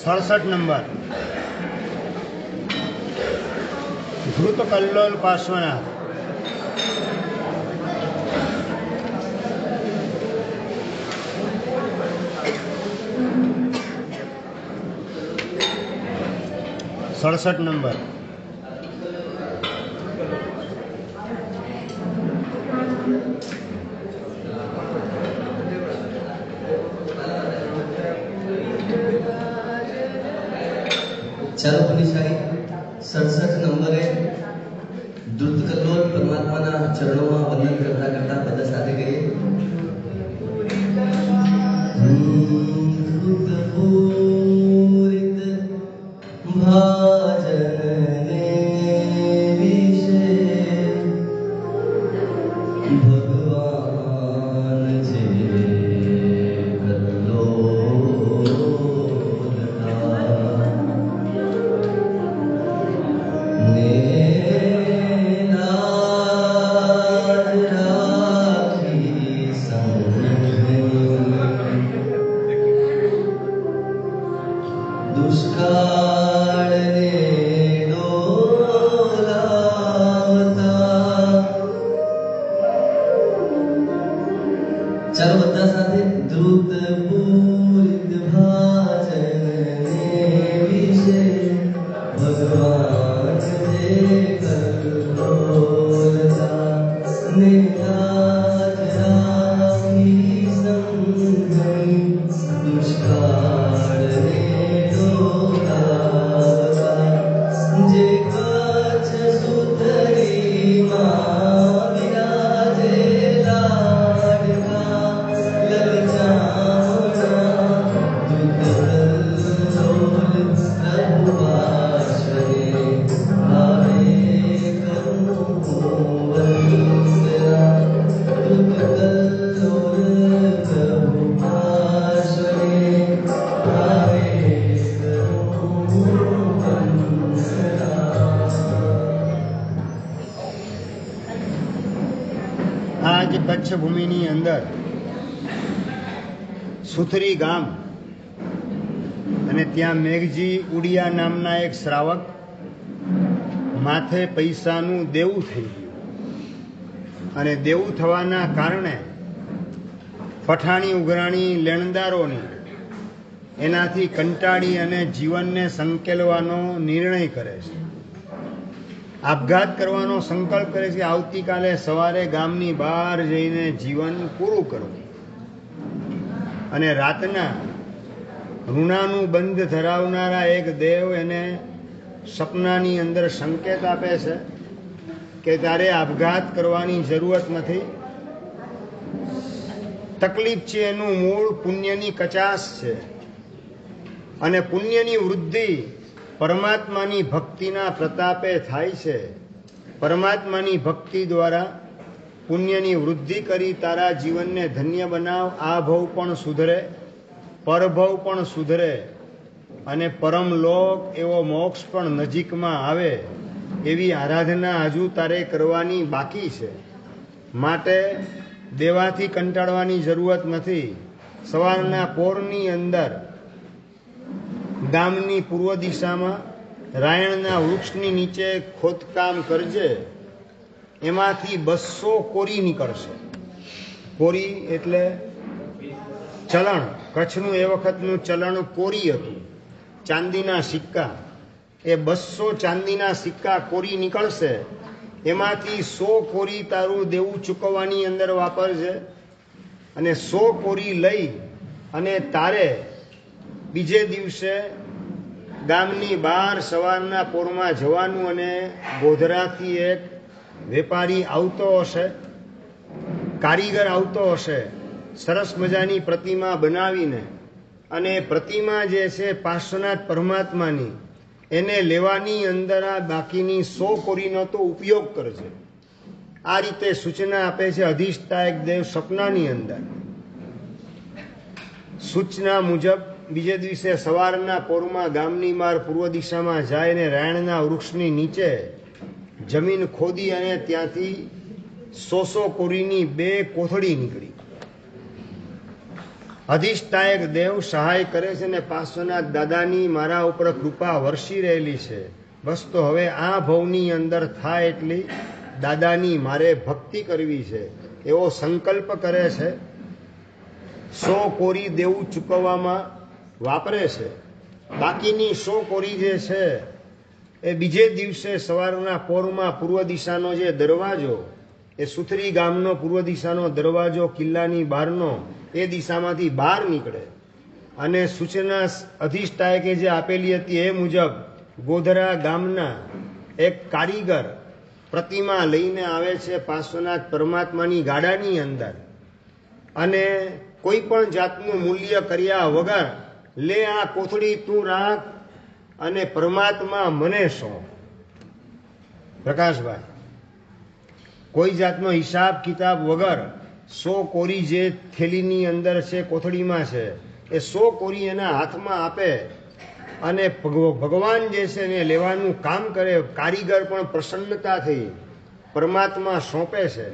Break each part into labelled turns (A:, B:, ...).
A: 67 number ધૃત Kalol Parshvanath. सड़सठ number
B: ચાલો પુનિશાહી 67 નંબરે દુર્ત કલ્લોલ પરમાત્માના ચરણોમાં વંદન કરતા કરતા પદ સાથે ગઈએ. ચાલો બધા સાથે દ્રુત પૂરિત ભાજન વિશે ભગવાન જે કલ્લોલતા નિરાજ રાખી સંગમ દુષ્કાળ ને ડોલાવતા જે કચ્છ સુતરીમાં વિરાજેલા
A: આજ કચ્છ ભૂમિની અંદર સુથરી ગામ અને ત્યાં મેઘજી ઉડિયા નામના એક શ્રાવક માથે પૈસાનું દેવું થઈ ગયું અને દેવું થવાના કારણે પઠાણી ઉઘરાણી લેણદારોની એનાથી કંટાળી અને જીવનને સંકેલવાનો નિર્ણય કરે છે. આપઘાત કરવાનો સંકલ્પ કરે છે. આવતીકાલે સવારે ગામની બહાર જઈને જીવન પૂરું કરવું અને રાતના ઋણાનું બંધ ધરાવનારા એક દેવ એને સપનાની અંદર સંકેત આપે છે કે તારે આપઘાત કરવાની જરૂરત નથી. તકલીફ છે એનું મૂળ પુણ્યની કચાશ છે અને પુણ્યની વૃદ્ધિ પરમાત્માની ભક્તિના પ્રતાપે થાય છે. પરમાત્માની ભક્તિ દ્વારા પુણ્યની વૃદ્ધિ કરી તારા જીવનને ધન્ય બનાવ. આ ભવ પણ સુધરે, પરભવ પણ સુધરે અને પરમલોક એવો મોક્ષ પણ નજીકમાં આવે એવી આરાધના હજુ તારે કરવાની બાકી છે. માટે દેવાથી કંટાળવાની જરૂરત નથી. સવારના પોરની અંદર ગામની પૂર્વ દિશામાં રાયણના વૃક્ષની નીચે ખોદકામ કરજે. એમાંથી 200 કોરી નીકળશે. કોરી એટલે ચલણ. કચ્છનું એ વખતનું ચલણ કોરી હતું, ચાંદીના સિક્કા. એ 200 ચાંદીના સિક્કા કોરી નીકળશે. એમાંથી 100 કોરી તારું દેવું ચૂકવવાની અંદર વાપરજે અને 100 કોરી લઈ અને તારે બીજે દિવસે ગામની બહાર સવારના પોરમાં જવાનું અને ગોધરાથી એક વેપારી આવતો હશે, કારીગર આવતો હશે, સરસ મજાની પ્રતિમા બનાવીને અને પ્રતિમા જે છે પાર્શ્વનાથ પરમાત્માની એને લેવાની અંદર આ બાકીની 100 કોરીનો તો ઉપયોગ કરજે. આ રીતે સૂચના આપે છે અધિષ્ઠા એક દેવ સપનાની અંદર. સૂચના મુજબ બીજે દિવસે સવારના પોરમાં ગામની બહાર પૂર્વ દિશામાં જાય અને રાયણના વૃક્ષની નીચે જમીન ખોદી અને ત્યાંથી 100 કોરીની 2 કોથળી નીકળી. અધિષ્ઠાયક દેવ સહાય કરે છે ને પાર્શ્વનાથ દાદાની મારા ઉપર કૃપા વરસી રહેલી છે. બસ તો હવે આ ભવની અંદર થાય એટલી દાદાની મારે ભક્તિ કરવી છે એવો સંકલ્પ કરે છે. 100 કોરી દેવું ચૂકવવામાં વાપરે છે. બાકીની 100 કોરી જે છે એ બીજે દિવસે સવારના પોરમાં પૂર્વ દિશાનો જે દરવાજો, એ સુથરી ગામનો પૂર્વ દિશાનો દરવાજો કિલ્લાની બહારનો, એ દિશામાંથી બહાર નીકળે અને સૂચના અધિષ્ઠાયકે જે આપેલી હતી એ મુજબ ગોધરા ગામના એક કારીગર પ્રતિમા લઈને આવે છે પાર્શ્વનાથ પરમાત્માની ગાડાની અંદર, અને કોઈ પણ જાતનું મૂલ્ય કર્યા વગર લે આ કોથળી તું રાખ અને પરમાત્મા મને સોંપ. પ્રકાશભાઈ, કોઈ જાતનો હિસાબ કિતાબ વગર 100 કોરી જે થેલીની અંદર છે, કોથળીમાં છે, એ 100 કોરી એના હાથમાં આપે અને ભગવાન જે છે એને લેવાનું કામ કરે. કારીગર પણ પ્રસન્નતા થઈ પરમાત્મા સોંપે છે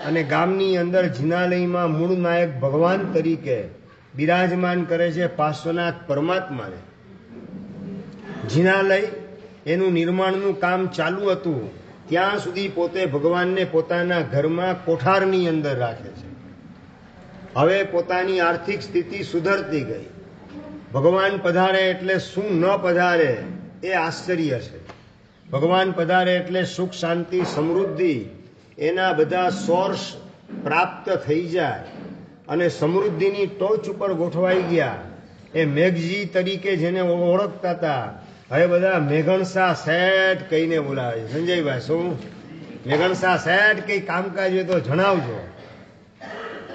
A: અને ગામની અંદર જિનાલયમાં મૂળ નાયક ભગવાન તરીકે બિરાજમાન કરે છે પાર્શ્વનાથ પરમાત્માને. જિનાલય એનું નિર્માણનું કામ ચાલુ હતું ત્યાં સુધી પોતે ભગવાનને પોતાના ઘરમાં કોઠારની અંદર રાખે છે. હવે પોતાની આર્થિક સ્થિતિ સુધરતી ગઈ. ભગવાન પધારે એટલે શું ન પધારે એ આશ્ચર્ય છે. ભગવાન પધારે એટલે સુખ શાંતિ સમૃદ્ધિ એના બધા સોર્સ પ્રાપ્ત થઈ જાય અને સમૃદ્ધિની ટોચ ઉપર ગોઠવાઈ ગયા. એ મેઘજી તરીકે જેને ઓળખતા હતા હવે બધા મેઘણસા શેઠ કહીને બોલાવે છે. સંજયભાઈ, શું મેઘણસા શેઠ કઈ કામકાજ હોય તો જણાવજો.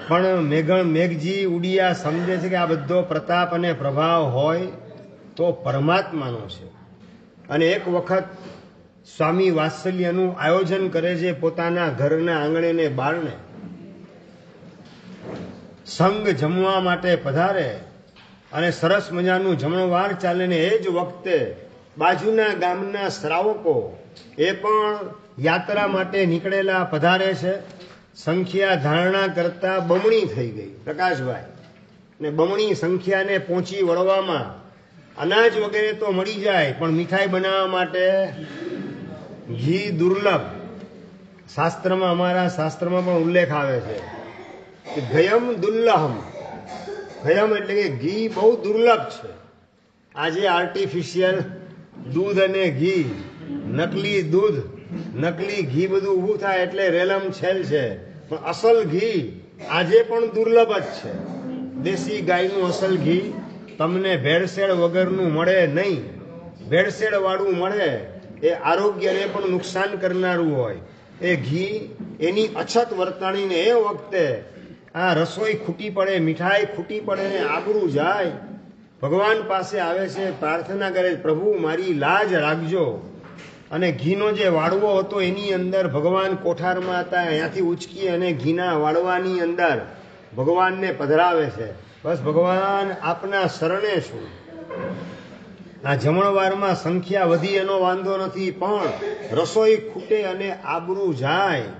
A: પણ મેઘજી ઉડિયા સમજે છે કે આ બધો પ્રતાપ અને પ્રભાવ હોય તો પરમાત્માનો છે. અને એક વખત સ્વામી વાત્સલ્યનું આયોજન કરે છે પોતાના ઘરના આંગણે ને બારણે. સંઘ જમવા માટે પધારે અને સરસ મજાનું જમણવાર ચાલે ને એ જ વખતે બાજુના ગામના શ્રાવકો એ પણ યાત્રા માટે નીકળેલા પધારે છે. સંખ્યા ધારણા કરતા બમણી થઈ ગઈ પ્રકાશભાઈ, ને બમણી સંખ્યાને પહોંચી વળવામાં અનાજ વગેરે તો મળી જાય પણ મીઠાઈ બનાવવા માટે ઘી દુર્લભ. શાસ્ત્રમાં, અમારા શાસ્ત્રમાં પણ ઉલ્લેખ આવે છે કે ઘયમ દુર્લભમ. ઘયમ એટલે કે ઘી બહુ દુર્લભ છે. આજે આર્ટિફિશિયલ દૂધ અને ઘી, નકલી દૂધ, નકલી ઘી બધું ઊભું થાય એટલે રેલમ છેલ છે, પણ અસલ ઘી આજે પણ દુર્લભ જ છે. દેશી ગાયનું અસલ ઘી તમને ભેળસેળ વગરનું મળે નહીં. ભેળસેળ વાળું મળે એ આરોગ્યને પણ નુકસાન કરનારું હોય. એ ઘી એની અછત વર્તાણીને એ વખતે આ રસોઈ ખૂટી પડે, મીઠાઈ ખૂટી પડે ને આબરૂ જાય. ભગવાન પાસે આવે છે, પ્રાર્થના કરે, પ્રભુ મારી લાજ રાખજો. અને ઘીનો જે વાડવો હતો એની અંદર ભગવાન કોઠારમાં હતા, અહીંયાથી ઉચકી અને ઘીના વાડવાની અંદર ભગવાનને પધરાવે છે. બસ ભગવાન આપના શરણે છું. આ જમણવારમાં સંખ્યા વધી એનો વાંધો નથી, પણ રસોઈ ખૂટે અને આબરૂ જાય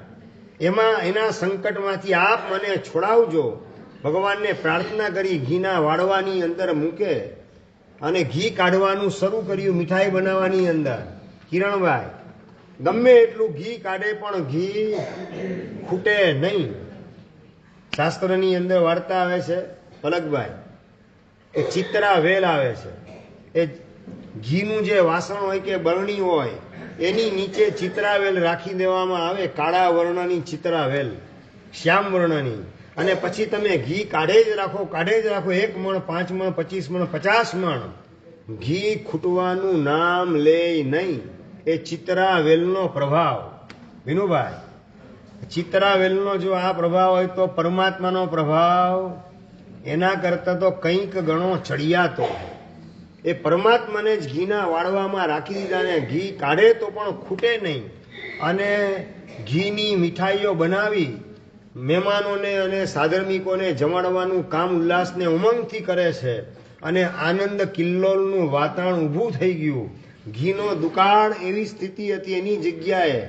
A: એમાં એના સંકટમાંથી આપ મને છોડાવજો. ભગવાનને પ્રાર્થના કરી ઘીના વાડવાની અંદર મૂકે અને ઘી કાઢવાનું શરૂ કર્યું મીઠાઈ બનાવવાની અંદર. કિરણભાઈ, ગમે એટલું ઘી કાઢે પણ ઘી ખૂટે નહીં. શાસ્ત્રની અંદર વાર્તા આવે છે પલકભાઈ, એ ચિત્રા વેલ આવે છે. એ ઘીનું જે વાસણ હોય કે બરણી હોય એની નીચે ચિત્રાવેલ રાખી દેવામાં આવે, કાળા વર્ણની ચિત્રાવેલ, શ્યામ વર્ણની. અને પછી તમે ઘી કાઢે જ રાખો, કાઢે જ રાખો. 1 મણ, 5 મણ, 25 મણ, 50 મણ ઘી ખૂટવાનું નામ લે નહીં. એ ચિત્રાવેલનો પ્રભાવ. વિનુભાઈ, ચિત્રાવેલનો જો આ પ્રભાવ હોય તો પરમાત્માનો પ્રભાવ એના કરતા તો કંઈક ગણો ચડિયાતો. એ પરમાત્માને જ ઘીના વાળવામાં રાખી દીધા ને ઘી કાઢે તો પણ ખૂટે નહીં. અને ઘીની મીઠાઈઓ બનાવી મહેમાનોને અને સાધર્મિકોને જમાડવાનું કામ ઉલ્લાસને ઉમંગથી કરે છે. અને આનંદ કિલ્લોલનું વાતાવરણ ઊભું થઈ ગયું. ઘીનો દુકાળ એવી સ્થિતિ હતી, એની જગ્યાએ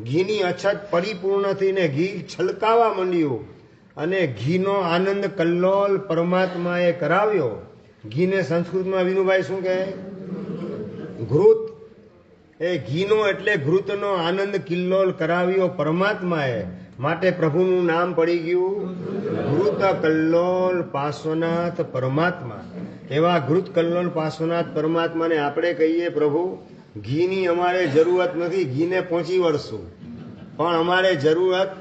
A: ઘીની અછત પરિપૂર્ણ થઈને ઘી છલકાવા માંડ્યું અને ઘીનો આનંદ કલ્લોલ પરમાત્માએ કરાવ્યો. ઘીને સંસ્કૃતમાં વિનુભાઈ શું કહે? ઘૃત. એ ઘીનો એટલે ઘૃતનો આનંદ કિલ્લોલ કરાવ્યો પરમાત્માએ, માટે પ્રભુનું નામ પડી ગયું ઘૃત કલ્લોલ પાર્શ્વનાથ પરમાત્મા. એવા ઘૃત કલ્લોલ પાર્શ્વનાથ પરમાત્માને આપણે કહીએ, પ્રભુ ઘીની અમારે જરૂરત નથી, ઘીને પહોંચી વળશું, પણ અમારે જરૂરત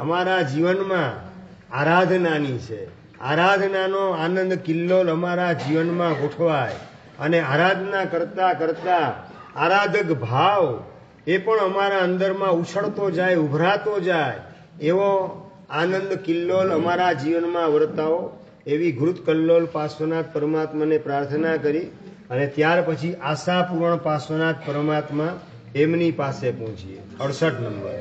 A: અમારા જીવનમાં આરાધનાની છે. આરાધનાનો આનંદ કિલ્લોલ અમારા જીવનમાં ગોઠવાય અને આરાધના કરતા કરતા આરાધક ભાવ એ પણ અમારા અંદરમાં ઉછળતો જાય, ઉભરાતો જાય, એવો આનંદ કિલ્લોલ અમારા જીવનમાં વર્તાવો, એવી ઘૃત કલ્લોલ પાર્શ્વનાથ પરમાત્માને પ્રાર્થના કરી અને ત્યાર પછી આશાપૂર્ણ પાર્શ્વનાથ પરમાત્મા એમની પાસે પહોંચીએ. 68 નંબર.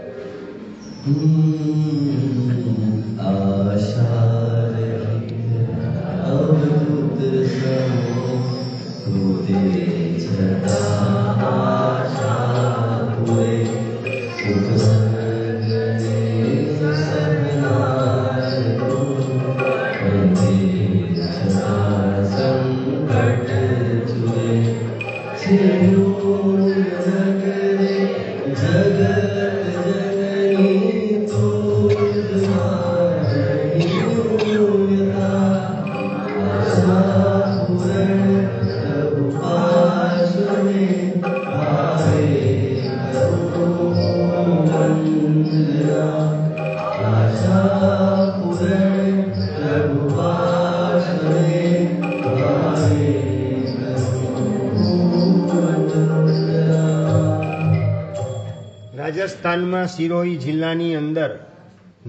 A: રાજસ્થાનમાં સિરોહી જિલ્લાની અંદર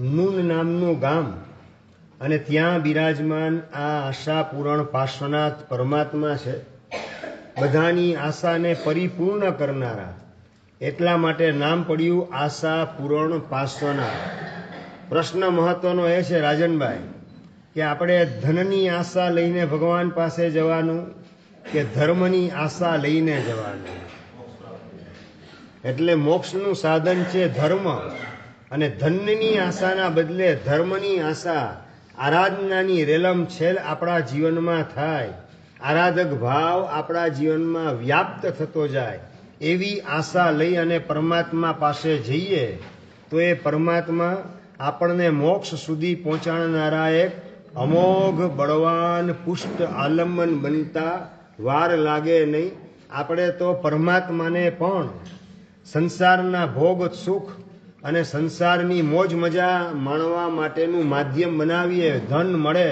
A: નૂન નામનું ગામ અને ત્યાં બિરાજમાન આ આશાપૂરણ પાર્શ્વનાથ પરમાત્મા છે. બધાની આશાને પરિપૂર્ણ કરનારા, એટલા માટે નામ પડ્યું આશાપૂરણ પાર્શ્વનાથ. પ્રશ્ન મહત્વનો એ છે રાજનભાઈ કે આપણે ધનની આશા લઈને ભગવાન પાસે જવાનું કે ધર્મની આશા લઈને જવાનું? એટલે મોક્ષનું સાધન છે ધર્મ, અને ધનની આશાના બદલે ધર્મની આશા, આરાધનાની રેલમ છેલ આપણા જીવનમાં થાય, આરાધક ભાવ આપણા જીવનમાં વ્યાપ્ત થતો જાય, એવી આશા લઈ અને પરમાત્મા પાસે જઈએ તો એ પરમાત્મા આપણને મોક્ષ સુધી પહોંચાડનારા એક અમોઘ બળવાન પુષ્ટ આલંબન બનતા વાર લાગે નહીં. આપણે તો પરમાત્માને પણ સંસારના ભોગ સુખ અને સંસારની મોજ મજા માણવા માટેનું માધ્યમ બનાવીએ. ધન મળે,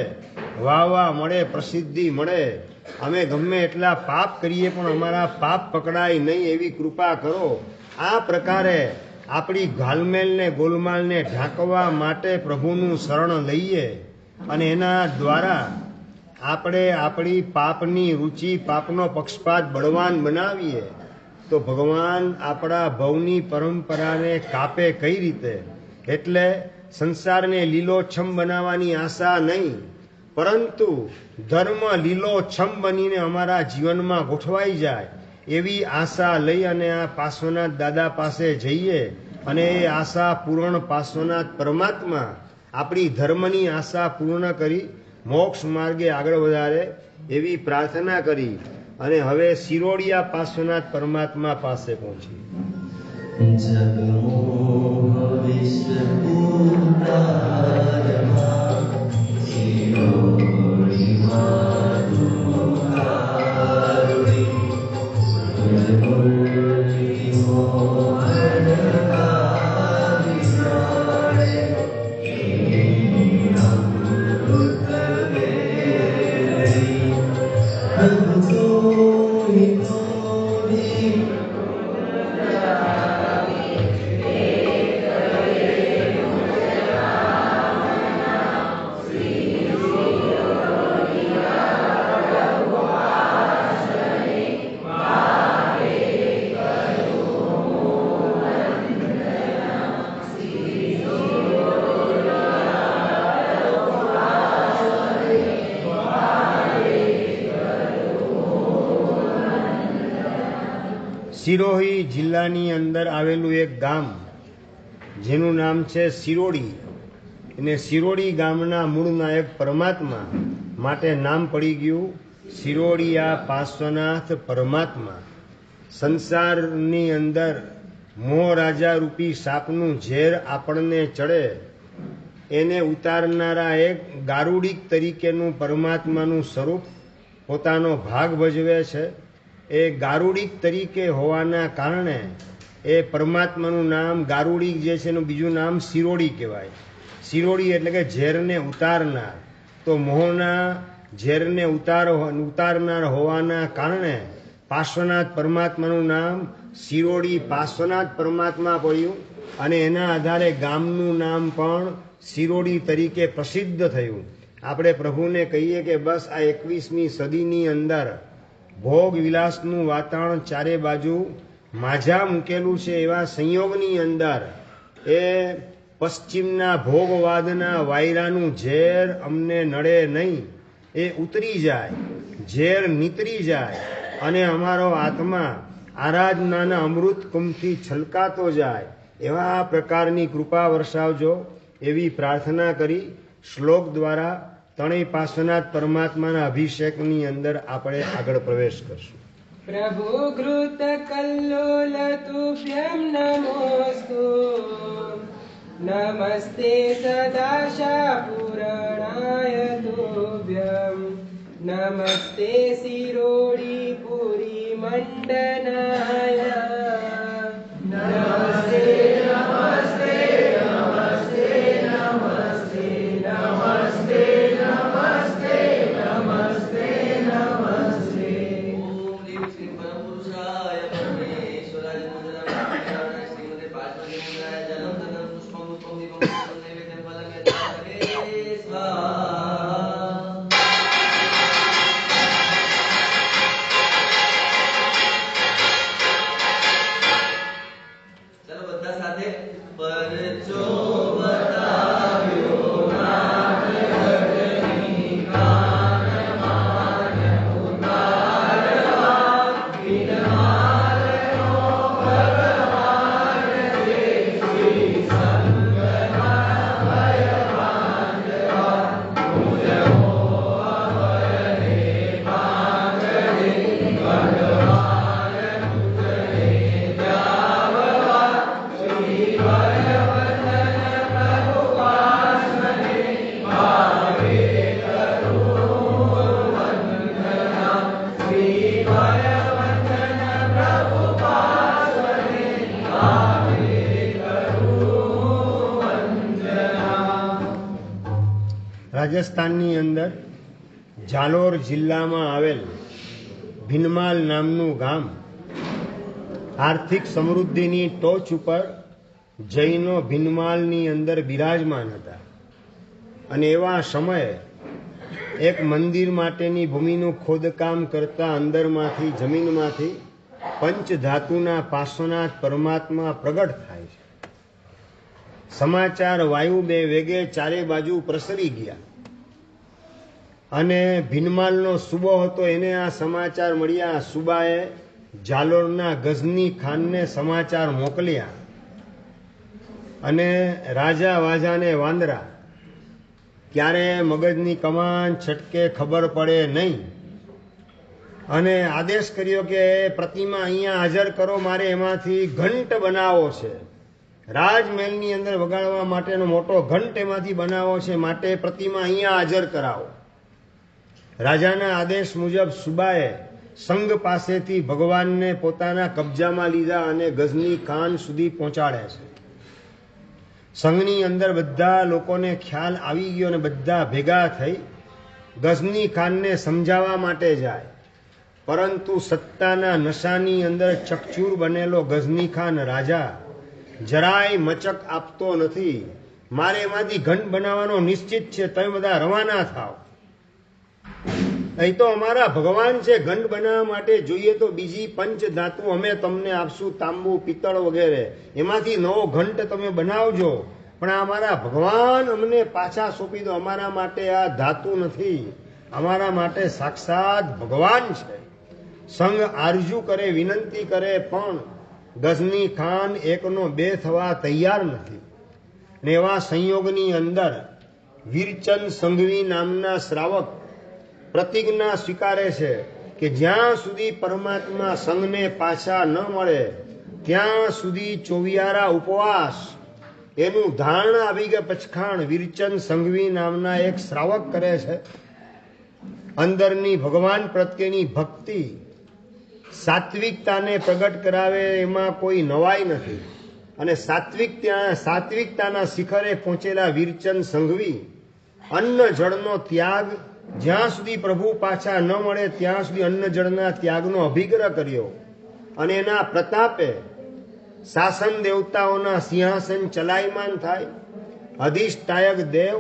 A: વાહવા મળે, પ્રસિદ્ધિ મળે, અમે ગમે એટલા પાપ કરીએ પણ અમારા પાપ પકડાય નહીં એવી કૃપા કરો. આ પ્રકારે આપણી ઘાલમેલને ગોલમાલને ઢાંકવા માટે પ્રભુનું શરણ લઈએ અને એના દ્વારા આપણે આપણી પાપની રુચિ, પાપનો પક્ષપાત બળવાન બનાવીએ તો ભગવાન આપણા ભવની પરંપરાને કાપે કઈ રીતે? એટલે સંસારને લીલોછમ બનાવવાની આશા નહીં, પરંતુ ધર્મ લીલોછમ બનીને અમારા જીવનમાં ગોઠવાઈ જાય એવી આશા લઈ અને આ પાર્શ્વનાથ દાદા પાસે જઈએ અને એ આશા પૂર્ણ પાર્શ્વનાથ પરમાત્મા આપણી ધર્મની આશા પૂર્ણ કરી મોક્ષ માર્ગે આગળ વધારે એવી પ્રાર્થના કરી અને હવે સિરોડિયા પાર્શ્વનાથ પરમાત્મા પાસે પહોંચી. સિરોહી જિલ્લાની અંદર આવેલું એક ગામ જેનું નામ છે સિરોડી. એને શિરોડી ગામના મૂળ નાયક પરમાત્મા માટે નામ પડી ગયું શિરોડિયા પાર્શ્વનાથ પરમાત્મા. સંસારની અંદર મોહ રાજા રૂપી સાપનું ઝેર આપણને ચડે એને ઉતારનારા એક ગારુડિક તરીકેનું પરમાત્માનું સ્વરૂપ પોતાનો ભાગ ભજવે છે. એ ગારુડિક તરીકે હોવાના કારણે એ પરમાત્માનું નામ ગારુડિક જે છે એનું બીજું નામ શિરોડી કહેવાય. શિરોડી એટલે કે ઝેરને ઉતારનાર. તો મોહના ઝેરને ઉતારનાર હોવાના કારણે પાર્શ્વનાથ પરમાત્માનું નામ શિરોડી પાર્શ્વનાથ પરમાત્મા પડ્યું અને એના આધારે ગામનું નામ પણ શિરોડી તરીકે પ્રસિદ્ધ થયું. આપણે પ્રભુને કહીએ કે બસ આ 21મી સદીની અંદર ભોગ વિલાસનું વાતાવરણ ચારે બાજુ માઝા મૂકેલું છે. એવા સંયોગની અંદર એ પશ્ચિમના ભોગવાદના વાયરાનું ઝેર અમને નડે નહીં, એ ઉતરી જાય, ઝેર નીતરી જાય અને અમારો આત્મા આરાધનાના અમૃત કુંભથી છલકાતો જાય એવા પ્રકારની કૃપા વર્ષાવજો એવી પ્રાર્થના કરી શ્લોક દ્વારા ત્રણેય પાર્શ્વનાથ પરમાત્માના અભિષેકની અંદર આપણે આગળ પ્રવેશ કરશું.
C: પ્રભુ ઘૃત કલ્લોલ તુભ્યં નમોસ્તુ નમસ્તે સદાશા પૂરણાય તુભ્યં નમસ્તે શિરોડી પુરી મંડનાય નમસ્તે નમસ્તે નમસ્તે નમસ્તે નમસ્તે નમસ્તે નમસ્તે નમસ્તે.
B: ઓમ દેવ શ્રી પરમ પુરુષાય પરમેશ્વરાય નમઃ. શ્રીમતે પાર્વતી મંગલાય જલમ તનમ પુષ્પમ પુષ્પમ દીપમ નૈવેદ્યમ ફલમ યથા સ્વાહા. ચલો બધા સાથે પરચો બતાવ્યો નાગરની કાન માન ઉતારવા વિનમાલનો ભગવાન છે શ્રી સંગના ભય પાંડવા મુજ મોહવરને પાંગરે ભગવાન મુજને જાવવા શ્રી વરવર્ધન પ્રભુ પાર્શ્વને ભાવે કરું વંદના શ્રી વરવર્ધન પ્રભુ પાર્શ્વને ભાવે કરું વંદના.
A: રાજસ્થાનની અંદર જાલોર જિલ્લામાં આવેલ ભીનમાલ નામનું ગામ આર્થિક સમૃદ્ધિની ટોચ ઉપર જૈનો ભીનમાલની અંદર બિરાજમાન હતા. અને એવા સમયે એક મંદિર માટેની ભૂમિનું ખોદકામ કરતા અંદરમાંથી જમીનમાંથી પંચધાતુના પાર્શ્વનાથ પરમાત્મા પ્રગટ થાય છે. સમાચાર વાયુ બે વેગે ચારે બાજુ પ્રસરી ગયા અને ભીનમાલનો સુબો હતો એને આ સમાચાર મળ્યા. સુબાએ જાલોરના ગઝની ખાનને સમાચાર મોકલ્યા અને રાજા વાજાને વાંદરા ક્યારે મગજની કમાન છટકે ખબર પડે નહીં અને આદેશ કર્યો કે પ્રતિમા અહીંયા હાજર કરો, મારે એમાંથી ઘંટ બનાવવો છે. રાજમહેલની અંદર વગાડવા માટેનો મોટો ઘંટ એમાંથી બનાવવો છે, માટે પ્રતિમા અહીંયા હાજર કરાવો. રાજાના આદેશ મુજબ સુબાએ સંઘ પાસેથી ભગવાનને પોતાના કબજામાં લીધા અને ગઝની ખાન સુધી પહોંચાડે છે. સંઘની અંદર બધા લોકોને ખ્યાલ આવી ગયો અને બધા ભેગા થઈ ગઝની ખાનને સમજાવવા માટે જાય. પરંતુ સત્તાના નશાની અંદર ચકચૂર બનેલો ગઝની ખાન રાજા જરાય મચક આપતો નથી. મારે એમાંથી ઘંટ બનાવવાનો નિશ્ચિત છે, તમે બધા રવાના થાવ. અહીં તો અમારા ભગવાન છે, ઘંટ બનાવવા માટે જોઈએ તો બીજી પંચ ધાતુ અમે તમને આપશું, તાંબુ પિત્તળ વગેરે, એમાંથી નવો ઘંટ તમે બનાવજો, પણ આ અમારા ભગવાન અમને પાછા સોંપી દો. અમારા માટે આ ધાતુ નથી, અમારા માટે સાક્ષાત ભગવાન છે. સંઘ આરજુ કરે, વિનંતી કરે, પણ ગઝની ખાન એકનો બે થવા તૈયાર નથી. ને એવા સંયોગની અંદર વીરચંદ સંઘવી નામના શ્રાવક પ્રતિજ્ઞા સ્વીકારે છે કે જ્યાં સુધી પરમાત્મા સંઘને પાછા ન મળે ત્યાં સુધી ચોવિયારા ઉપવાસ એનું ધારણા અભિગમ પચખાણ વીરચંદ સંઘવી નામના એક શ્રાવક કરે છે. અંદરની ભગવાન પ્રત્યેની ભક્તિ સાત્વિકતાને પ્રગટ કરાવે, એમાં કોઈ નવાઈ નથી. અને સાત્વિકતાના શિખરે પહોંચેલા વીરચંદ સંઘવી અન્ન જળનો ત્યાગ, જ્યાં સુધી પ્રભુ પાછા ન મળે ત્યાં સુધી અન્ન જળના ત્યાગનો અભિગ્રહ કર્યો. અને એના પ્રતાપે શાસન દેવતાઓના સિંહાસન ચલાયમાન થાય. અધિષ્ઠાયક દેવ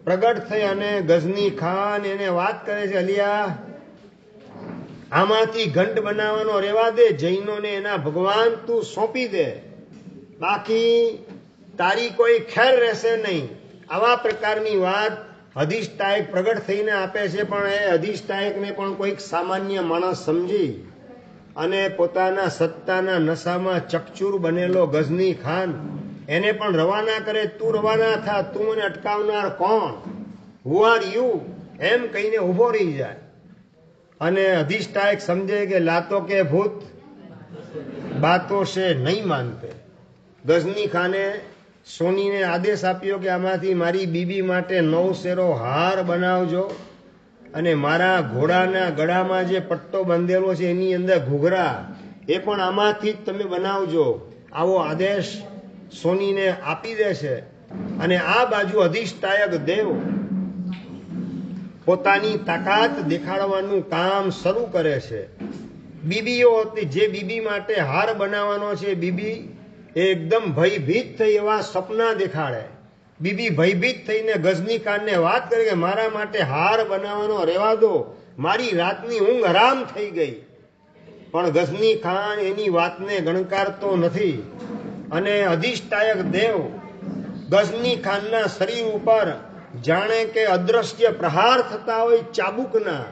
A: પ્રગટ થઈ અને ગઝની ખાન એને વાત કરે છે, અલિયા આમાંથી ઘંટ બનાવવાનો રેવા દે, જૈનોને એના ભગવાન તું સોંપી દે, બાકી તારી કોઈ ખેર રહેશે નહીં. આવા પ્રકારની વાત અધિષ્ઠાયક પ્રગટ થઈને આપે છે. પણ એ અધિષ્ઠાયકને પણ કોઈક સામાન્ય માણસ સમજી અને પોતાના સત્તાના નશામાં ચકચૂર બનેલો ગઝની ખાન એને પણ રવાના કરે. તું રવાના થા, તું મને અટકાવનાર કોણ? Who are you? એમ કહીને ઊભો રહી જાય. અને અધિષ્ઠાયક સમજે કે લાતો કે ભૂત બાતો સે નહીં માનતે. ગઝની ખાને સોનીને આદેશ આપ્યો કે આમાંથી મારી બીબી માટે 9 શેરો હાર બનાવજો, અને મારા ઘોડાના ગળામાં જે પટ્ટો બાંધેલો છે એની અંદર ઘૂઘરા એ પણ આમાંથી જ તમે બનાવજો. આવો આદેશ સોનીને આપી દે છે. અને આ બાજુ અધિષ્ઠાયક દેવ પોતાની તાકાત દેખાડવાનું કામ શરૂ કરે છે. બીબીઓ હતી, જે બીબી માટે હાર બનાવવાનો છે, બીબી એકદમ ભયભીત થઈ એવા સપના દેખાડે. બીબી ભયભીત થઈને ગઝની ખાનને વાત કરે કે મારા માટે હાર બનાવવાનો રહેવા દો, મારી રાતની ઊંઘ હરામ થઈ ગઈ. પણ ગઝની ખાન એની વાતને ગણકારતો નથી. અને અધિષ્ઠાયક દેવ ગઝની ખાનના શરીર ઉપર જાણે કે અદ્રશ્ય પ્રહાર થતા હોય ચાબુકના,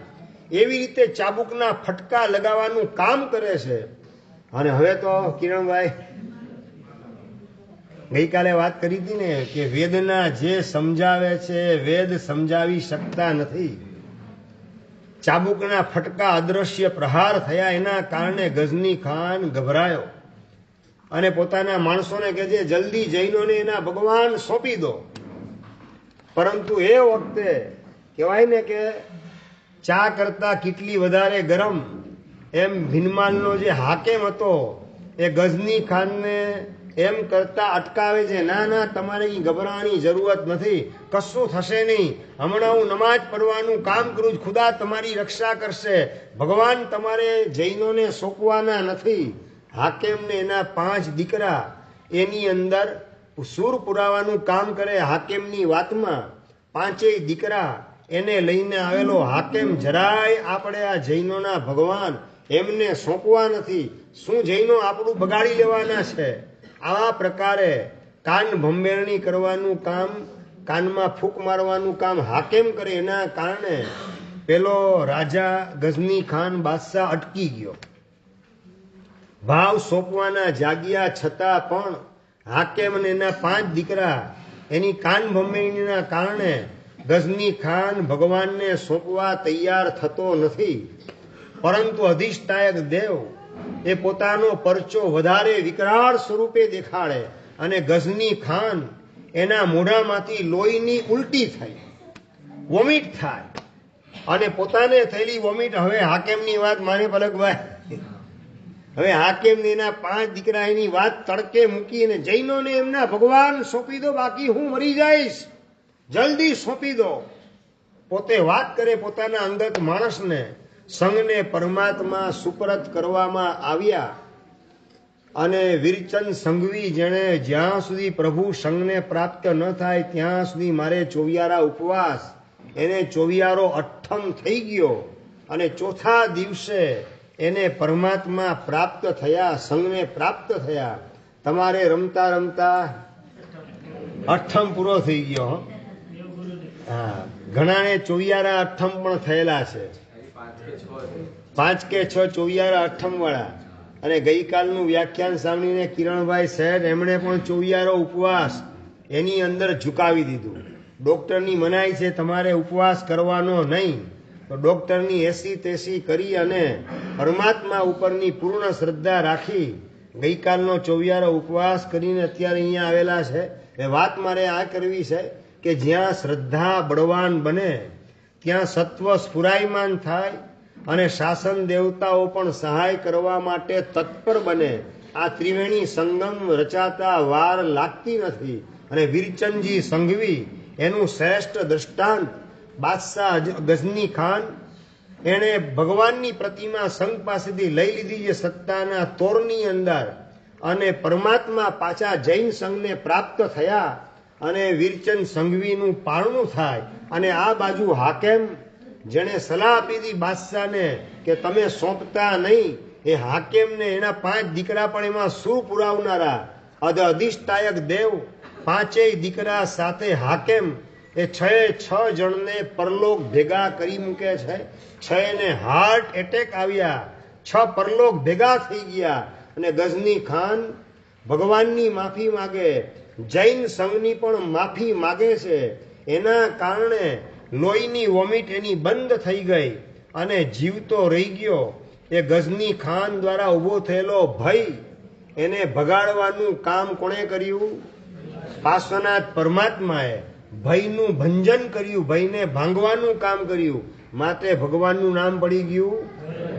A: એવી રીતે ચાબુકના ફટકા લગાવવાનું કામ કરે છે. અને હવે તો કિરણભાઈ ગઈકાલે વાત કરી હતી ને કે વેદના જે સમજાવે છે વેદ સમજાવી શકતા નથી. ચાબુકના ફટકા અદ્રશ્ય પ્રહાર થયા, એના કારણે ગઝની ખાન ગભરાયો અને પોતાના માણસોને કહે છે જલ્દી જૈનોને એના ભગવાન સોંપી દો. પરંતુ એ વખતે કહેવાય ને કે ચા કરતા કેટલી વધારે ગરમ, એમ ભીનમાલનો જે હાકેમ હતો એ ગઝની ખાનને એમ કરતા અટકાવે છે, ના ના તમારે ગભરાવાની જરૂરત નથી, કશું થશે નહીં, હમણાં હું નમાજ પઢવાનું કામ કરું છું, ખુદા તમારી રક્ષા કરશે, ભગવાન તમારે જૈનોને સોંપવાના નથી. હાકેમને એના 5 દીકરા એની અંદર સૂર પુરાવાનું કામ કરે. હાકેમની વાતમાં 5 દીકરા એને લઈને આવેલો. હાકેમ જરાય આપણે આ જૈનોના ભગવાન એમને સોંપવા નથી, શું જૈનો આપણું બગાડી લેવાના છે? આવા પ્રકારે કાન ભંભેરણી કરવાનું કામ, કાનમાં ફૂંક મારવાનું કામ હાકેમ કરે. એના કારણે પેલો રાજા ગઝની ખાન બાદશાહ અટકી ગયો. ભાવ સોંપવાના જાગ્યા છતાં પણ હાકેમ અને એના 5 દીકરા એની કાન ભંભેરણીના કારણે ગઝની ખાન ભગવાનને સોંપવા તૈયાર થતો નથી. પરંતુ અધિષ્ઠાયક દેવ એ પોતાનો પરચો વધારે વિકરાળ સ્વરૂપે દેખાડે અને ગઝની ખાન એના મોઢામાંથી લોહીની ઉલટી થઈ, વોમિટ થાય. અને પોતાને થયેલી વોમિટ હવે હાકેમની વાત માને પલકભાઈ, હવે હાકેમને એના 5 દીકરા એની વાત તડકે મૂકીને જૈનોને એમના ભગવાન સોંપી દો, બાકી હું મરી જઈશ, જલ્દી સોંપી દો. પોતે વાત કરે પોતાના અંગત માણસને. સંઘને પરમાત્મા સુપરત કરવામાં આવ્યા. અને વીરચંદ સંઘવી જેણે જ્યાં સુધી પ્રભુ સંઘને પ્રાપ્ત ન થાય ત્યાં સુધી મારે ચોવિયારા ઉપવાસ, એને ચોવિયારો અઠ્ઠમ થઈ ગયો. અને ચોથા દિવસે એને પરમાત્મા પ્રાપ્ત થયા, સંઘને પ્રાપ્ત થયા. તમારે રમતા રમતા અઠ્ઠમ પૂરો થઈ ગયો. હા, ઘણાને ચોવિયારા અઠ્ઠમ પણ થયેલા છે, 5 કે 6 ચોવિયારા અઠ્ઠમ વાળા. અને ગઈકાલનું વ્યાખ્યાન સાંભળીને કિરણભાઈ શેઠ એમણે પણ ચોવિયારો ઉપવાસ એની અંદર ઝુકાવી દીધું. ડૉક્ટરની મનાઈ છે તમારે ઉપવાસ કરવાનો નહીં, તો ડૉક્ટરની એસી તેસી કરી અને પરમાત્મા ઉપરની પૂર્ણ શ્રદ્ધા રાખી ગઈકાલનો 24 ઉપવાસ કરીને અત્યારે અહીંયા આવેલા છે. એ વાત મારે આ કરવી છે કે જ્યાં શ્રદ્ધા બળવાન બને ત્યાં સત્વ સ્ફુરાયમાન થાય અને શાસન દેવતાઓ પણ સહાય કરવા માટે તત્પર બને. આ ત્રિવેણી સંગમ રચાતા વાર લાગતી નથી. અને વીરચંદજી સંઘવી એનું શ્રેષ્ઠ દ્રષ્ટાંત બાદશાહ ગઝની ખાન, એણે ભગવાનની પ્રતિમા સંઘ પાસેથી લઈ લીધી છે સત્તાના તોરની અંદર, અને પરમાત્મા પાછા જૈન સંઘને પ્રાપ્ત થયા અને વીરચંદ સંઘવીનું પારણું થાય. અને આ બાજુ હાકેમ જેણે સલાહ આપી હતી બાદશાહને કે તમે સોંપતા નહીં, એ હાકેમને એના 5 દીકરા પણ એમાં સુર પુરાવનારા અધિષ્ઠાયક દેવ, 5 દીકરા સાથે હાકેમ, એ 6 જણને પરલોક ભેગા કરી મૂકે છે. 6ને હાર્ટ એટેક આવ્યા, 6 પરલોક ભેગા થઈ ગયા. અને ગઝની ખાન ભગવાનની માફી માગે, જૈન સંઘની પણ માફી માગે છે. એના કારણે લોહીની વોમિટ એની બંધ થઈ ગઈ અને જીવતો રહી ગયો. એ ગઝની ખાન દ્વારા ઊભો થયેલો ભય, એને ભગાડવાનું કામ કોણે કર્યું? પાર્શ્વનાથ પરમાત્માએ ભયનું ભંજન કર્યું, ભયને ભાંગવાનું કામ કર્યું. માટે ભગવાનનું નામ પડી ગયું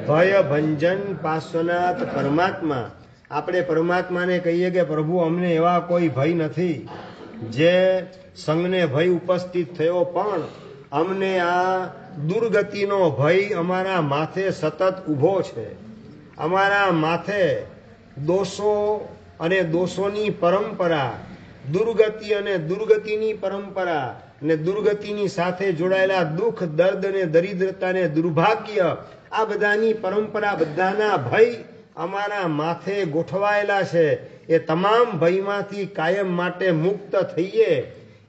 A: ભય ભંજન પાર્શ્વનાથ પરમાત્મા. આપણે પરમાત્માને કહીએ કે પ્રભુ અમને એવા કોઈ ભય નથી જે સંઘને ભય ઉપસ્થિત થયો, પણ અમને આ દુર્ગતિનો ભય અમારા માથે સતત ઊભો છે. અમારા માથે દોષો અને દોષોની પરંપરા, દુર્ગતિ અને દુર્ગતિની પરંપરા, અને દુર્ગતિની સાથે જોડાયેલા દુઃખ, દર્દ અને દરિદ્રતા અને દુર્ભાગ્ય, આ બધાની પરંપરા, બધાના ભય અમારા માથે ગોઠવાયેલા છે. એ તમામ ભયમાંથી કાયમ માટે મુક્ત થઈએ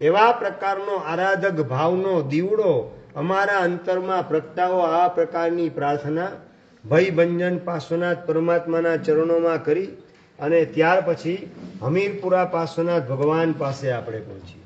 A: એવા પ્રકારનો આરાધક ભાવનો દીવડો અમારા અંતરમાં પ્રગટાવો. આ પ્રકારની પ્રાર્થના ભયભંજન પાર્શ્વનાથ પરમાત્માના ચરણોમાં કરી અને ત્યાર પછી હમીરપુરા પાર્શ્વનાથ ભગવાન પાસે આપણે પહોંચીએ.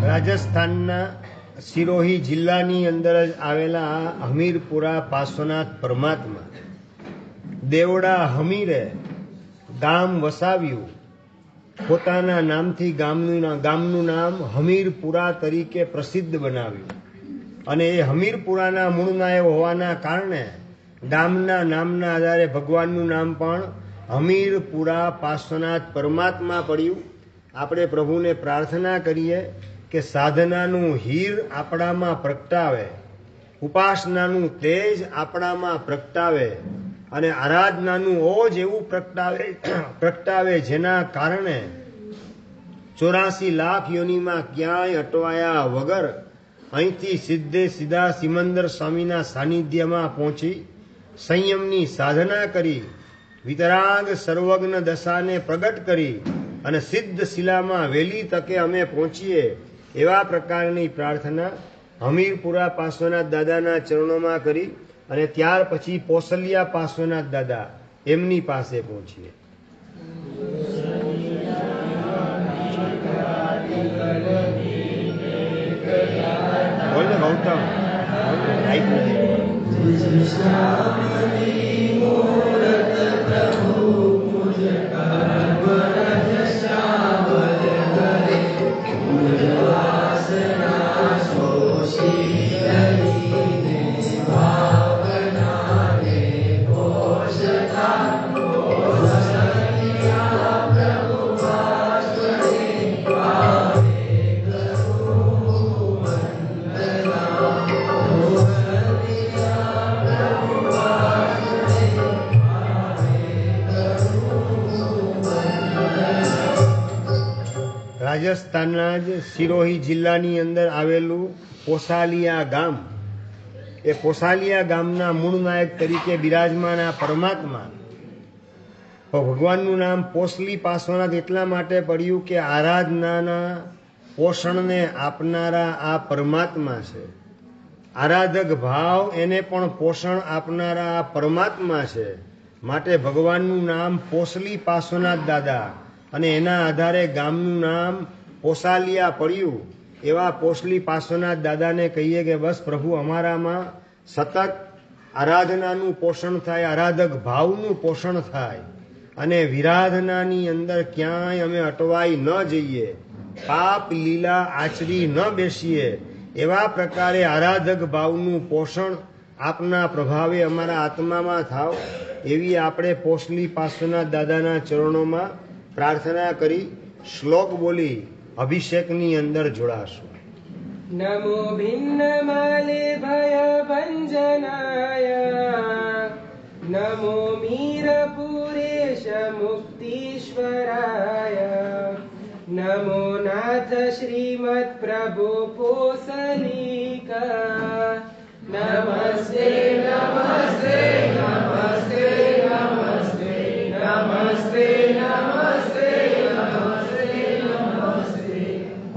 A: રાજસ્થાનના સિરોહી જિલ્લાની અંદર જ આવેલા આ હમીરપુરા પાર્શ્વનાથ પરમાત્મા દેવડા હમીરે ગામ વસાવ્યું. પોતાના નામથી ગામનું નામ હમીરપુરા તરીકે પ્રસિદ્ધ બનાવ્યું. અને એ હમીરપુરાના મૂળના એ હોવાના કારણે ગામના નામના આધારે ભગવાનનું નામ પણ હમીરપુરા પાર્શ્વનાથ પરમાત્મા પડ્યું. આપણે પ્રભુને પ્રાર્થના કરીએ કે સાધનાનું હીર આપણામાં પ્રગટાવે, ઉપાસનાનું તેજ આપણામાં પ્રગટાવે અને આરાધનાનું ઓજ એવું પ્રગટાવે જેના કારણે 84 લાખ યોનિમાં ક્યાંય અટવાયા વગર અહીંથી સીધે સીધા સિમંદર સ્વામીના સાનિધ્યમાં પહોંચી સંયમની સાધના કરી વિતરાગ સર્વજ્ઞ દશાને પ્રગટ કરી અને સિદ્ધ શિલામાં વહેલી તકે અમે પહોંચીએ એવા પ્રકારની પ્રાર્થના હમીરપુરા પાર્શ્વનાથ દાદાના ચરણોમાં કરી અને ત્યાર પછી પોસલિયા પાર્શ્વનાથ દાદા એમની પાસે પહોંચીએ. બોલ ને ગૌતમ, રાજસ્થાનના જ સિરોહી જિલ્લાની અંદર આવેલું પોસાલિયા ગામ, એ પોસાલિયા ગામના મૂળ નાયક તરીકે બિરાજમાન આ પરમાત્મા, ભગવાનનું નામ પોસલી પાર્શ્વનાથ એટલા માટે પડ્યું કે આરાધનાના પોષણને આપનારા આ પરમાત્મા છે. આરાધક ભાવ એને પણ પોષણ આપનારા આ પરમાત્મા છે. માટે ભગવાનનું નામ પોસલી પાર્શ્વનાથ દાદા અને એના આધારે ગામનું નામ પોસાલિયા પડ્યું. એવા પોસલી પાર્શ્વનાથ દાદાને કહીએ કે બસ પ્રભુ અમારામાં સતત આરાધનાનું પોષણ થાય, આરાધક ભાવનું પોષણ થાય અને વિરાધનાની અંદર ક્યાંય અમે અટવાઈ ન જઈએ, પાપ લીલા આચરી ન બેસીએ, એવા પ્રકારે આરાધક ભાવનું પોષણ આપના પ્રભાવે અમારા આત્મામાં થાવ, એવી આપણે પોસલી પાર્શ્વનાથ દાદાના ચરણોમાં પ્રાર્થના કરી શ્લોક બોલી અભિષેકની અંદર જોડાશું.
C: નમો ભિન્નમાલે ભય ભંજનાય, નમો મીરપુરેશ મુક્તિશ્વરાય, નમો નાથ શ્રીમદ પ્રભુ પોસલીક. નમસ્તે નમસ્તે નમસ્તે નમસ્તે નમસ્તે નમસ્તે નમસ્તે.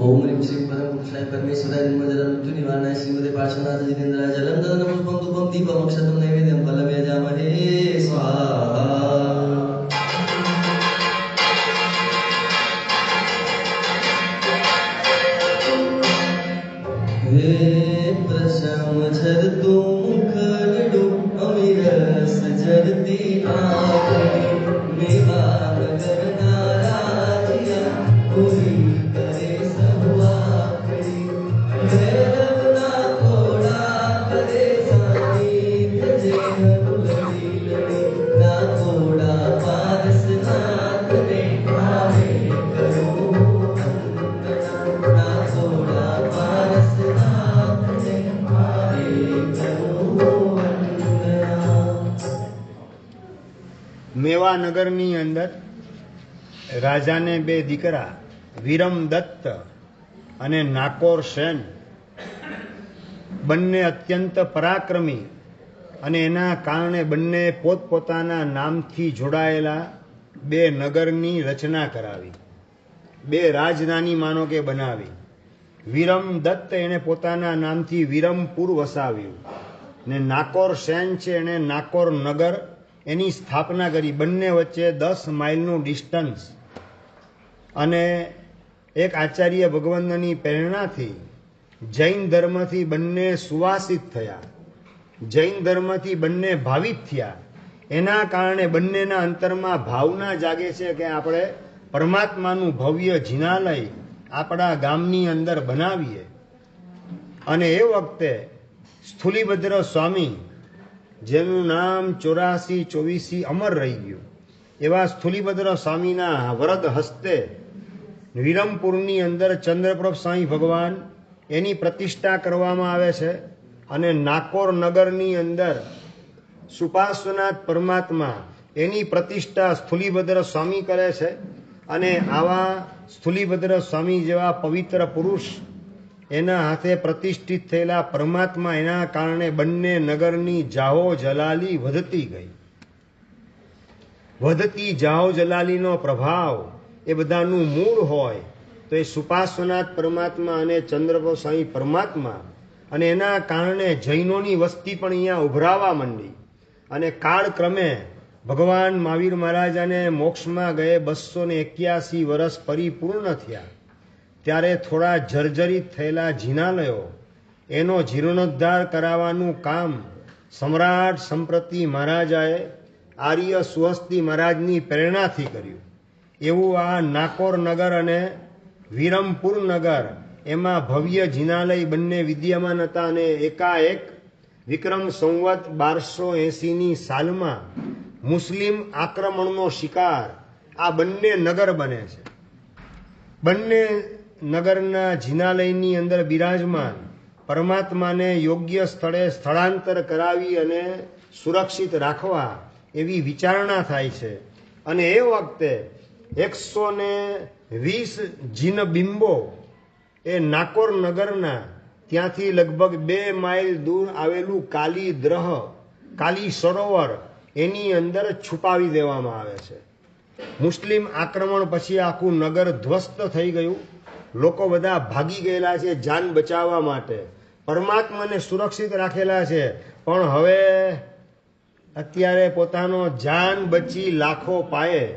B: ओम ह्रीं श्रीं परम पुरुषाय परमेश्वराय निर्मजलं मृत्यु निवारणाय श्रीमते पार्श्वनाथ जितेन्द्राय जलं तदनं पुष्पं धूपं दीपम् अक्षतं नैवेद्यं फलमेजामहे स्वाहा. हे प्रशम झरतु मुखडु अमिरस झरती आखरी मेवा नगर नाराजिया कोई करे सहुआखरी भैरवना कोड़ा करे सानी भजे हनुलड़ी लड़ी ना कोड़ा पारस नाथ ने भावे करो वंदना ना कोड़ा पारस नाथ ने भावे करो वंदना.
A: મેવાનગરની અંદર રાજાને બે દીકરા વિરમ દત્ત અને નાકોર સેન, બંને અત્યંત પરાક્રમી અને એના કારણે બંને પોતપોતાના નામથી જોડાયેલા બે નગરની રચના કરાવી, બે રાજધાની માનો કે બનાવી. વિરમ દત્ત એણે પોતાના નામથી વિરમપુર વસાવ્યું ને નાકોર સેન છે એણે નાકોર નગર એની સ્થાપના કરી. બંને વચ્ચે 10 માઇલનું ડિસ્ટન્સ. અને એક આચાર્ય ભગવંતની પ્રેરણાથી જૈન ધર્મથી બંને સુવાસિત થયા, જૈન ધર્મથી બંને ભાવિત થયા. એના કારણે બંનેના અંતરમાં ભાવના જાગે છે કે આપણે પરમાત્માનું ભવ્ય જિનાલય આપણા ગામની અંદર બનાવીએ. અને એ વખતે સ્થુલીભદ્ર સ્વામી, જેનું નામ 84-24 અમર રહી ગયું, એવા સ્થુલીભદ્ર સ્વામીના વરદ હસ્તે વિરમપુરની અંદર ચંદ્રપ્રભ સ્વામી ભગવાન એની પ્રતિષ્ઠા કરવામાં આવે છે. અને નાકોર નગરની અંદર સુપાર્શ્વનાથ પરમાત્મા એની પ્રતિષ્ઠા સ્થુલીભદ્ર સ્વામી કરે છે. અને આવા સ્થુલીભદ્ર સ્વામી જેવા પવિત્ર પુરુષ એના હાથે પ્રતિષ્ઠિત થયેલા પરમાત્મા, એના કારણે બંને નગરની જાહો જલાલી વધતી ગઈ. વધતી જાહો જલાલીનો પ્રભાવ એ બધાનું મૂળ હોય તો એ સુપાર્શ્વનાથ પરમાત્મા અને ચંદ્રપ્રભ સ્વામી પરમાત્મા. અને એના કારણે જૈનોની વસ્તી પણ અહીંયા ઉભરાવા માંડી. અને કાળક્રમે ભગવાન મહાવીર મહારાજાને મોક્ષમાં ગયે 281 વર્ષ પરિપૂર્ણ થયા. ત્યારે થોડા જર્જરિત થયેલા જિનાલયો એનો જીર્ણોદ્ધાર કરાવવાનું કામ સમ્રાટ સંપ્રતિ મહારાજાએ આર્ય સુહસ્તી મહારાજની પ્રેરણાથી કર્યું. એવું આ નાકોર નગર અને વિરમપુર નગર, એમાં ભવ્ય જિનાલય બંને વિદ્યમાન હતા. અને એકાએક વિક્રમ સંવત 1280ની સાલમાં મુસ્લિમ આક્રમણનો શિકાર આ બંને નગર બને છે. બંને નગરના જિનાલયની અંદર બિરાજમાન પરમાત્માને યોગ્ય સ્થળે સ્થળાંતર કરાવી અને સુરક્ષિત રાખવા એવી વિચારણા થાય છે. અને એ વખતે 20 જીન બિંબો એ નાકોર નગરના ત્યાંથી લગભગ 2 માઇલ દૂર આવેલું કાલી દ્રહ, કાલી સરોવર એની અંદર છુપાવી દેવામાં આવે છે. મુસ્લિમ આક્રમણ પછી આખું નગર ધ્વસ્ત થઈ ગયું. લોકો બધા ભાગી ગયેલા છે જાન બચાવવા માટે. પરમાત્માને સુરક્ષિત રાખેલા છે, પણ હવે અત્યારે પોતાનો જાન બચી લાખો પાયે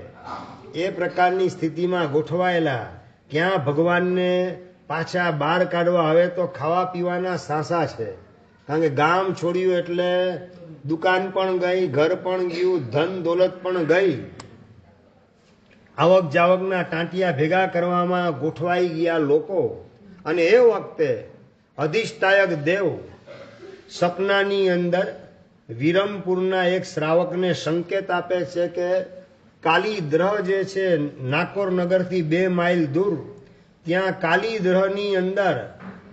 A: એ પ્રકારની સ્થિતિમાં ગોઠવાયેલા. ક્યાં ભગવાનને પાછા બહાર કાઢવા? હવે તો ખાવા પીવાના સાસા છે, કારણ કે ગામ છોડ્યું એટલે દુકાન પણ ગઈ, ઘર પણ ગયું, ધન દોલત પણ ગઈ. આવક જાવકના ટાંટિયા ભેગા કરવામાં ગોઠવાઈ ગયા લોકો. અને એ વખતે અધિષ્ઠાયક દેવ સપનાની અંદર વિરમપુરના એક શ્રાવકને સંકેત આપે છે કે કાલી દ્રહ જે છે નાકોર નગરથી 2 માઇલ દૂર, ત્યાં કાલી દ્રહની અંદર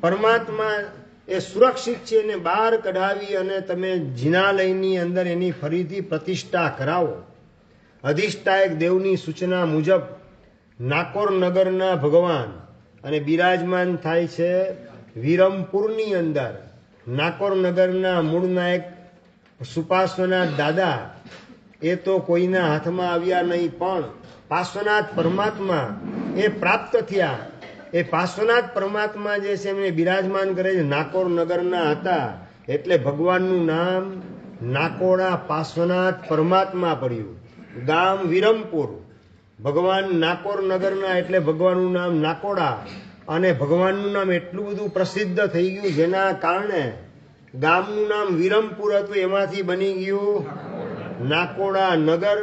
A: પરમાત્મા એ સુરક્ષિત છે, એને બહાર કઢાવી અને તમે જિનાલયની અંદર એની ફરીથી પ્રતિષ્ઠા કરાવો. અધિષ્ઠાયક દેવની સૂચના મુજબ નાકોર નગરના ભગવાન અને બિરાજમાન થાય છે વિરમપુરની અંદર. નાકોર નગરના મૂળ નાયક સુપાર્શ્વનાથ દાદા એ તો કોઈના હાથમાં આવ્યા નહીં, પણ પાર્શ્વનાથ પરમાત્મા એ પ્રાપ્ત થયા. એ પાર્શ્વનાથ પરમાત્મા જે છે એમને બિરાજમાન કરે છે. નાકોર નગરના હતા એટલે ભગવાનનું નામ નાકોડા પાર્શ્વનાથ પરમાત્મા પડ્યું. ગામ વિરમપુર, ભગવાન નાકોર નગરના એટલે ભગવાનનું નામ નાકોડા. અને ભગવાનનું નામ એટલું બધું પ્રસિદ્ધ થઈ ગયું જેના કારણે ગામનું નામ વિરમપુર હતું, એમાંથી બની ગયું નાકોડા નગર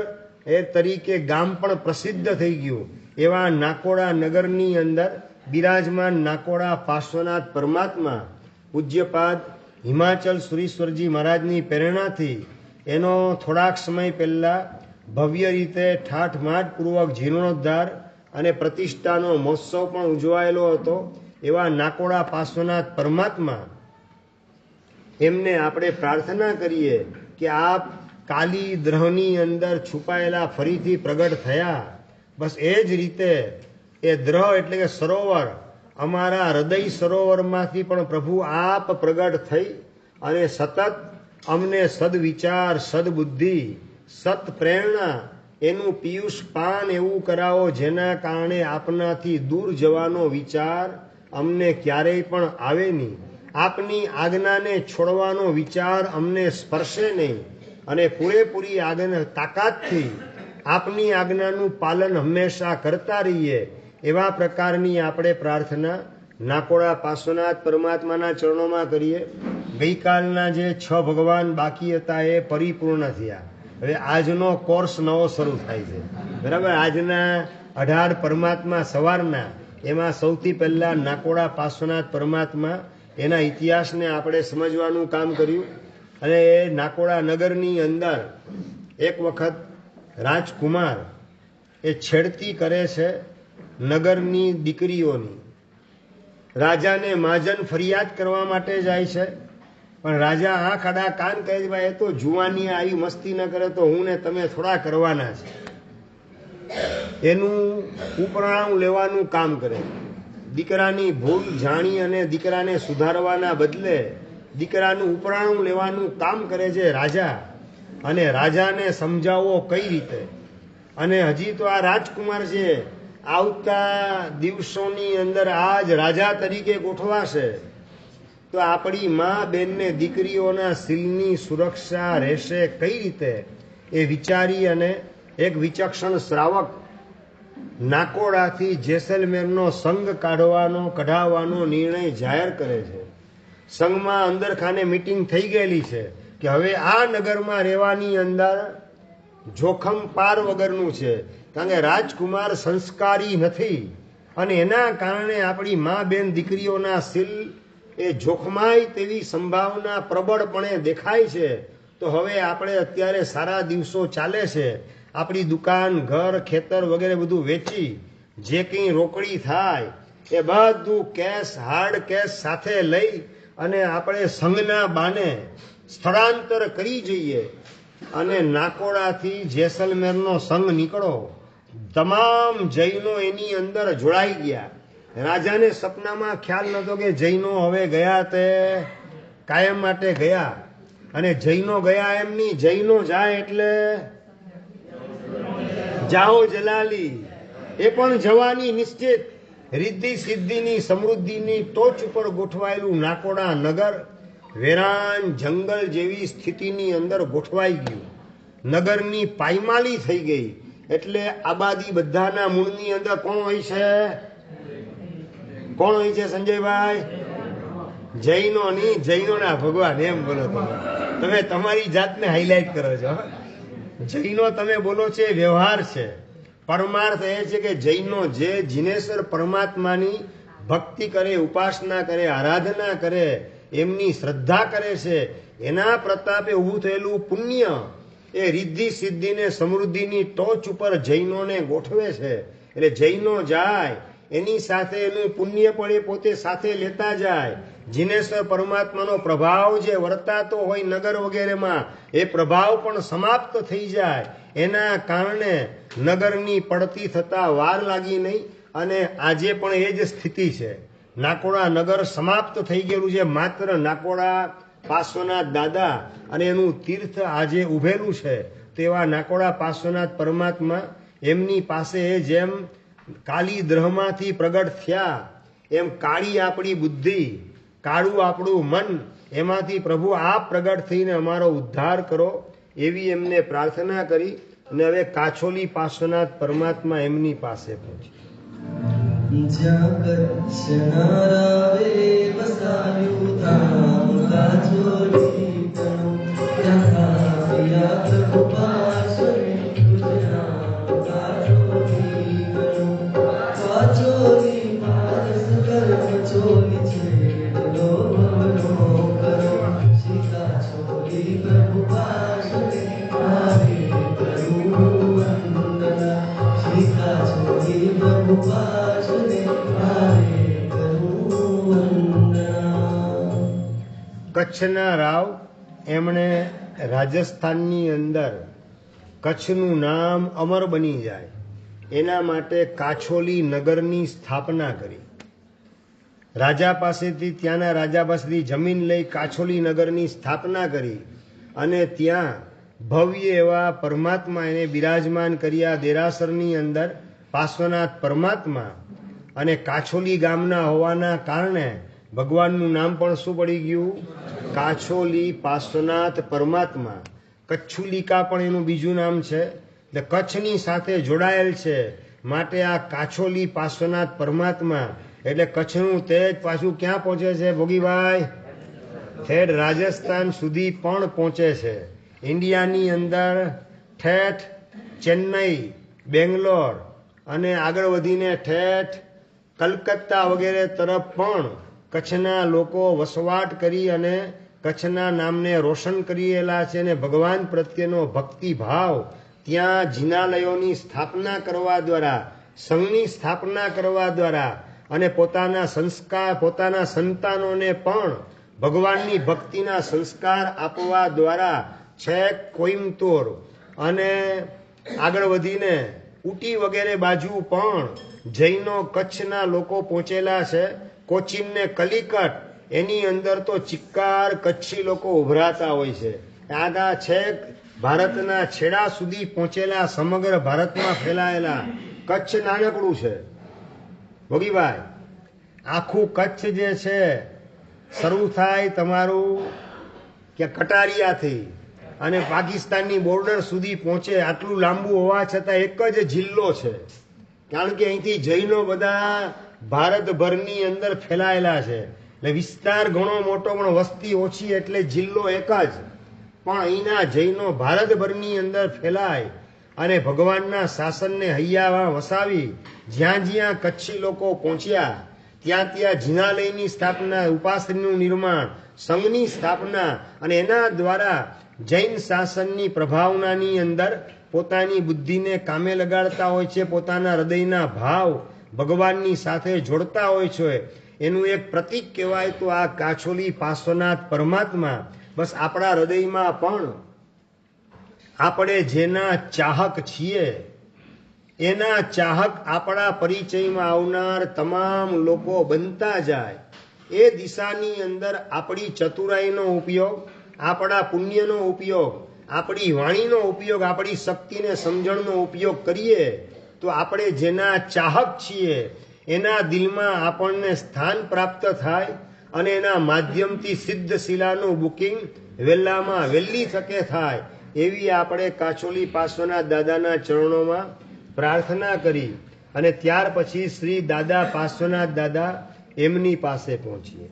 A: એ તરીકે ગામ પણ પ્રસિદ્ધ થઈ ગયું. એવા નાકોડા નગરની અંદર બિરાજમાન નાકોડા પાર્શ્વનાથ પરમાત્મા પૂજ્યપાદ હિમાચલ સુરીશ્વરજી મહારાજની પ્રેરણાથી એનો થોડાક સમય પહેલા ભવ્ય રીતે ઠાઠમાઠ પૂર્વક જીર્ણોદ્ધાર અને પ્રતિષ્ઠાનો મહોત્સવ પણ ઉજવાયેલો હતો. એવા નાકોડા પાર્શ્વનાથ પરમાત્મા એમને આપણે પ્રાર્થના કરીએ કે આપ કાલી દ્રહની અંદર છુપાયેલા ફરીથી પ્રગટ થયા. બસ એ જ રીતે એ દ્રહ એટલે કે સરોવર, અમારા હૃદય સરોવરમાંથી પણ પ્રભુ આપ પ્રગટ થઈ અને સતત અમને સદવિચાર, સદબુદ્ધિ, સત પ્રેરણા એનું પિયુષ પાન એવું કરાવો જેના કારણે આપનાથી દૂર જવાનો વિચાર અમને ક્યારેય પણ આવે નહીં. આપની આજ્ઞાને છોડવાનો વિચાર અમને સ્પર્શે નહીં અને પૂરેપૂરી આજ્ઞા તાકાતથી આપની આજ્ઞાનું પાલન હંમેશા કરતા રહીએ. એવા પ્રકારની આપણે પ્રાર્થના નાકોડા પાર્શ્વનાથ પરમાત્માના ચરણોમાં કરીએ. ગઈકાલના જે 6 ભગવાન બાકી હતા એ પરિપૂર્ણ થયા. હવે આજનો કોર્સ નવો શરૂ થાય છે, બરાબર. આજના 18 પરમાત્મા સવારના, એમાં સૌથી પહેલા નાકોડા પાર્શ્વનાથ પરમાત્મા, એના ઇતિહાસને આપણે સમજવાનું કામ કર્યું. અને એ નાકોડા નગરની અંદર એક વખત રાજકુમાર એ છેડતી કરે છે નગરની દીકરીઓની. રાજાને મહાજન ફરિયાદ કરવા માટે જાય છે, પણ રાજા આંખ આડા કાન કહે છે ભાઈ એ તો જુવાની આવી મસ્તી ન કરે તો હું ને તમે થોડા કરવાના છે. એનું ઉપરાણું લેવાનું કામ કરે. દીકરાની ભૂલ જાણી અને દીકરાને સુધારવાના બદલે દીકરાનું ઉપરાણું લેવાનું કામ કરે છે રાજા. અને રાજાને સમજાવવો કઈ રીતે. અને હજી તો આ રાજકુમાર છે, આવતા દિવસોની અંદર આ જ રાજા તરીકે ગોઠવાશે. તો આપણી મા બેનને દીકરીઓના શીલની સુરક્ષા રહેશે કઈ રીતે, એ વિચારી અને એક વિચક્ષણ શ્રાવક નાકોડાથી જેસલમેરનો સંઘ કઢાવવાનો નિર્ણય જાહેર કરે છે. સંઘમાં અંદરખાને મીટિંગ થઈ ગયેલી છે કે હવે આ નગરમાં રહેવાની અંદર જોખમ પાર વગરનું છે, કારણ કે રાજકુમાર સંસ્કારી નથી અને એના કારણે આપણી મા બેન દીકરીઓના શીલ એ જોખમાય તેવી સંભાવના પ્રબળપણે દેખાય છે. તો હવે આપણે અત્યારે સારા દિવસો ચાલે છે, આપણી દુકાન, ઘર, ખેતર વગેરે બધું વેચી જે કંઈ રોકડી થાય એ બધું કેશ, હાર્ડ કેશ સાથે લઈ અને આપણે સંઘના બાને સ્થળાંતર કરી જઈએ અને નાકોડાથી જેસલમેરનો સંઘ નીકળો. તમામ જૈનો એની અંદર જોડાઈ ગયા. રાજાને સપનામાં ખ્યાલ નતો કે જૈનો હવે ગયા તે કાયમ માટે ગયા. અને જૈનો ગયા એમ નહીં, જૈનો જાય એટલે જાઓ જલાલી, એ પણ જવાની નિશ્ચિત. રિદ્ધિ સિદ્ધિની સમૃદ્ધિની ટોચ ઉપર ગોઠવાયેલું નાકોડા નગર વેરાન જંગલ જેવી સ્થિતિની અંદર ગોઠવાઈ ગયું. નગરની પાયમાલી થઈ ગઈ. એટલે આબાદી બધાના મૂળની અંદર કોણ હોય છે? કોણ હોય છે સંજયભાઈ? જૈનો ની, જૈનોના ભગવાન એમ બોલો તમે તમારી જાતને હાઈલાઈટ કરો છો. જૈનો તમે બોલો છો એ વ્યવહાર છે. પરમાર્થ એ છે કે જૈનો જે જીનેશ્વર પરમાત્માની ભક્તિ કરે, ઉપાસના કરે, આરાધના કરે, એમની શ્રદ્ધા કરે છે, એના પ્રતાપે ઊભું થયેલું પુણ્ય એ રિદ્ધિ સિદ્ધિને સમૃદ્ધિની ટોચ ઉપર જૈનોને ગોઠવે છે. એટલે જૈનો જાય એની સાથે એનું પુણ્ય પણ એ પોતે સાથે લેતા જાય. જીનેશ્વર પરમાત્માનો પ્રભાવ જે વર્તાતો હોય નગર વગેરેમાં, એ પ્રભાવ પણ સમાપ્ત થઈ જાય. એના કારણે નગરની પડતી થતા વાર લાગી નહીં. અને આજે પણ એ જ સ્થિતિ છે. નાકોડા નગર સમાપ્ત થઈ ગયેલું છે. માત્ર નાકોડા પાર્શ્વનાથ દાદા અને એનું તીર્થ આજે ઉભેલું છે. તેવા નાકોડા પાર્શ્વનાથ પરમાત્મા એમની પાસે જેમ કાળી દ્રહમાંથી પ્રગટ થયા, એમ કાળી આપણી બુદ્ધિ, કાળું આપણું મન, એમાંથી પ્રભુ આપ પ્રગટ થઈને અમારો ઉદ્ધાર કરો, એવી એમને પ્રાર્થના કરી. અને હવે કાછોલી પાર્શ્વનાથ પરમાત્મા એમની પાસે પહોંચી.
B: જ્યાં કચ્છના રાવે વસાવ્યું ધામ કાછોલી તણું, ત્યાં આવ્યા પ્રભુ પાર્શ્વને ગુજરામ કાછોલી તણું. કાછોલી પારસ ગર્ભ ચોલી છેડલો ભવનો કરો, શ્રી કાછોલી પ્રભુ પાર્શ્વને આવે કરું વંદના, શ્રી કાછોલી પ્રભુ પાર્શ્વને આવે કરું વંદના.
A: કચ્છના રાવ એમણે રાજસ્થાનની અંદર કચ્છનું નામ અમર બની જાય એના માટે કાછોલી નગરની સ્થાપના કરી. રાજા પાસેથી, ત્યાંના રાજા પાસેથી જમીન લઈ કાછોલી નગરની સ્થાપના કરી. અને ત્યાં ભવ્ય એવા પરમાત્મા એને બિરાજમાન કર્યા દેરાસરની અંદર, પાર્શ્વનાથ પરમાત્મા. અને કાછોલી ગામના હોવાના કારણે ભગવાનનું નામ પણ શું પડી ગયું? કાછોલી પાર્શ્વનાથ પરમાત્મા. કચ્છુલિકા પણ એનું બીજું નામ છે. એટલે કચ્છની સાથે જોડાયેલ છે. માટે આ કાછોલી પાર્શ્વનાથ પરમાત્મા એટલે કચ્છનું તેજ પાછું ક્યાં પહોંચે છે ભોગીભાઈ? ઠેઠ રાજસ્થાન સુધી પણ પહોંચે છે. ઇન્ડિયાની અંદર ઠેઠ ચેન્નઈ, બેંગ્લોર અને આગળ વધીને ઠેઠ કલકત્તા વગેરે તરફ પણ કચ્છના લોકો વસવાટ કરી અને કચ્છના નામને રોશન કરેલા છે. અને ભગવાન પ્રત્યેનો ભક્તિ ભાવ ત્યાં જિનાલયોની સ્થાપના કરવા દ્વારા, સંઘની સ્થાપના કરવા દ્વારા અને પોતાના સંસ્કાર, પોતાના સંતાનોને પણ ભગવાનની ભક્તિના સંસ્કાર આપવા દ્વારા છેક કોઈમ્બતુર અને આગળ વધીને ઉટી વગેરે બાજુ પણ જૈનો કચ્છના લોકો પહોંચેલા છે. કોચીન ને કલિકટ એની અંદર તો ચિક્કાર કચ્છી લોકો ઉભરાતા હોય છે. આગા છેક ભારતના છેડા સુધી પહોંચેલા, સમગ્ર ભારતમાં ફેલાયેલા. કચ્છ નાનકડું છે ભોગીભાઈ. આખું કચ્છ જે છે શરૂ થાય તમારું કે કટારિયાથી અને પાકિસ્તાનની બોર્ડર સુધી પહોંચે. આટલું લાંબુ હોવા છતાં એક જ જિલ્લો છે. કારણ કે અહીંથી જૈનો બધા ભારતભરની અંદર ફેલાયેલા છે. એટલે વિસ્તાર ઘણો મોટો પણ વસ્તી ઓછી, એટલે જિલ્લો એક જ. પણ અહીંના જૈનો ભારતભરની અંદર ફેલાય અને ભગવાનના શાસનને હૈયામાં વસાવી જ્યાં જ્યાં કચ્છી લોકો પહોંચ્યા ત્યાં ત્યાં જિનાલયની સ્થાપના, ઉપાસનનું નિર્માણ, સંઘની સ્થાપના અને એના દ્વારા જૈન શાસનની પ્રભાવનાની અંદર પોતાની બુદ્ધિને કામે લગાડતા હોય છે, પોતાના હૃદયના ભાવ ભગવાનની સાથે જોડતા હોય છે. એનું એક પ્રતીક કહેવાય તો આ કાછોલી પાર્શ્વનાથ પરમાત્મા. બસ આપણા હૃદયમાં પણ આપણે જેના ચાહક છીએ એના ચાહક આપણા પરિચયમાં આવનાર તમામ લોકો બનતા જાય. એ દિશાની અંદર આપણી ચતુરાઈનો ઉપયોગ, આપણા પુણ્યનો ઉપયોગ, આપણી વાણીનો ઉપયોગ, આપણી શક્તિને સમજણનો ઉપયોગ કરીએ તો આપણે જેના ચાહક છીએ એના દિલમાં આપણને સ્થાન પ્રાપ્ત થાય અને એના માધ્યમથી સિદ્ધ શિલાનું બુકિંગ વહેલામાં વહેલી તકે થાય એવી આપણે કાચોલી પાર્શ્વનાથ દાદાના ચરણોમાં પ્રાર્થના કરી અને ત્યાર પછી શ્રી દાદા પાર્શ્વનાથ દાદા એમની પાસે પહોંચીએ.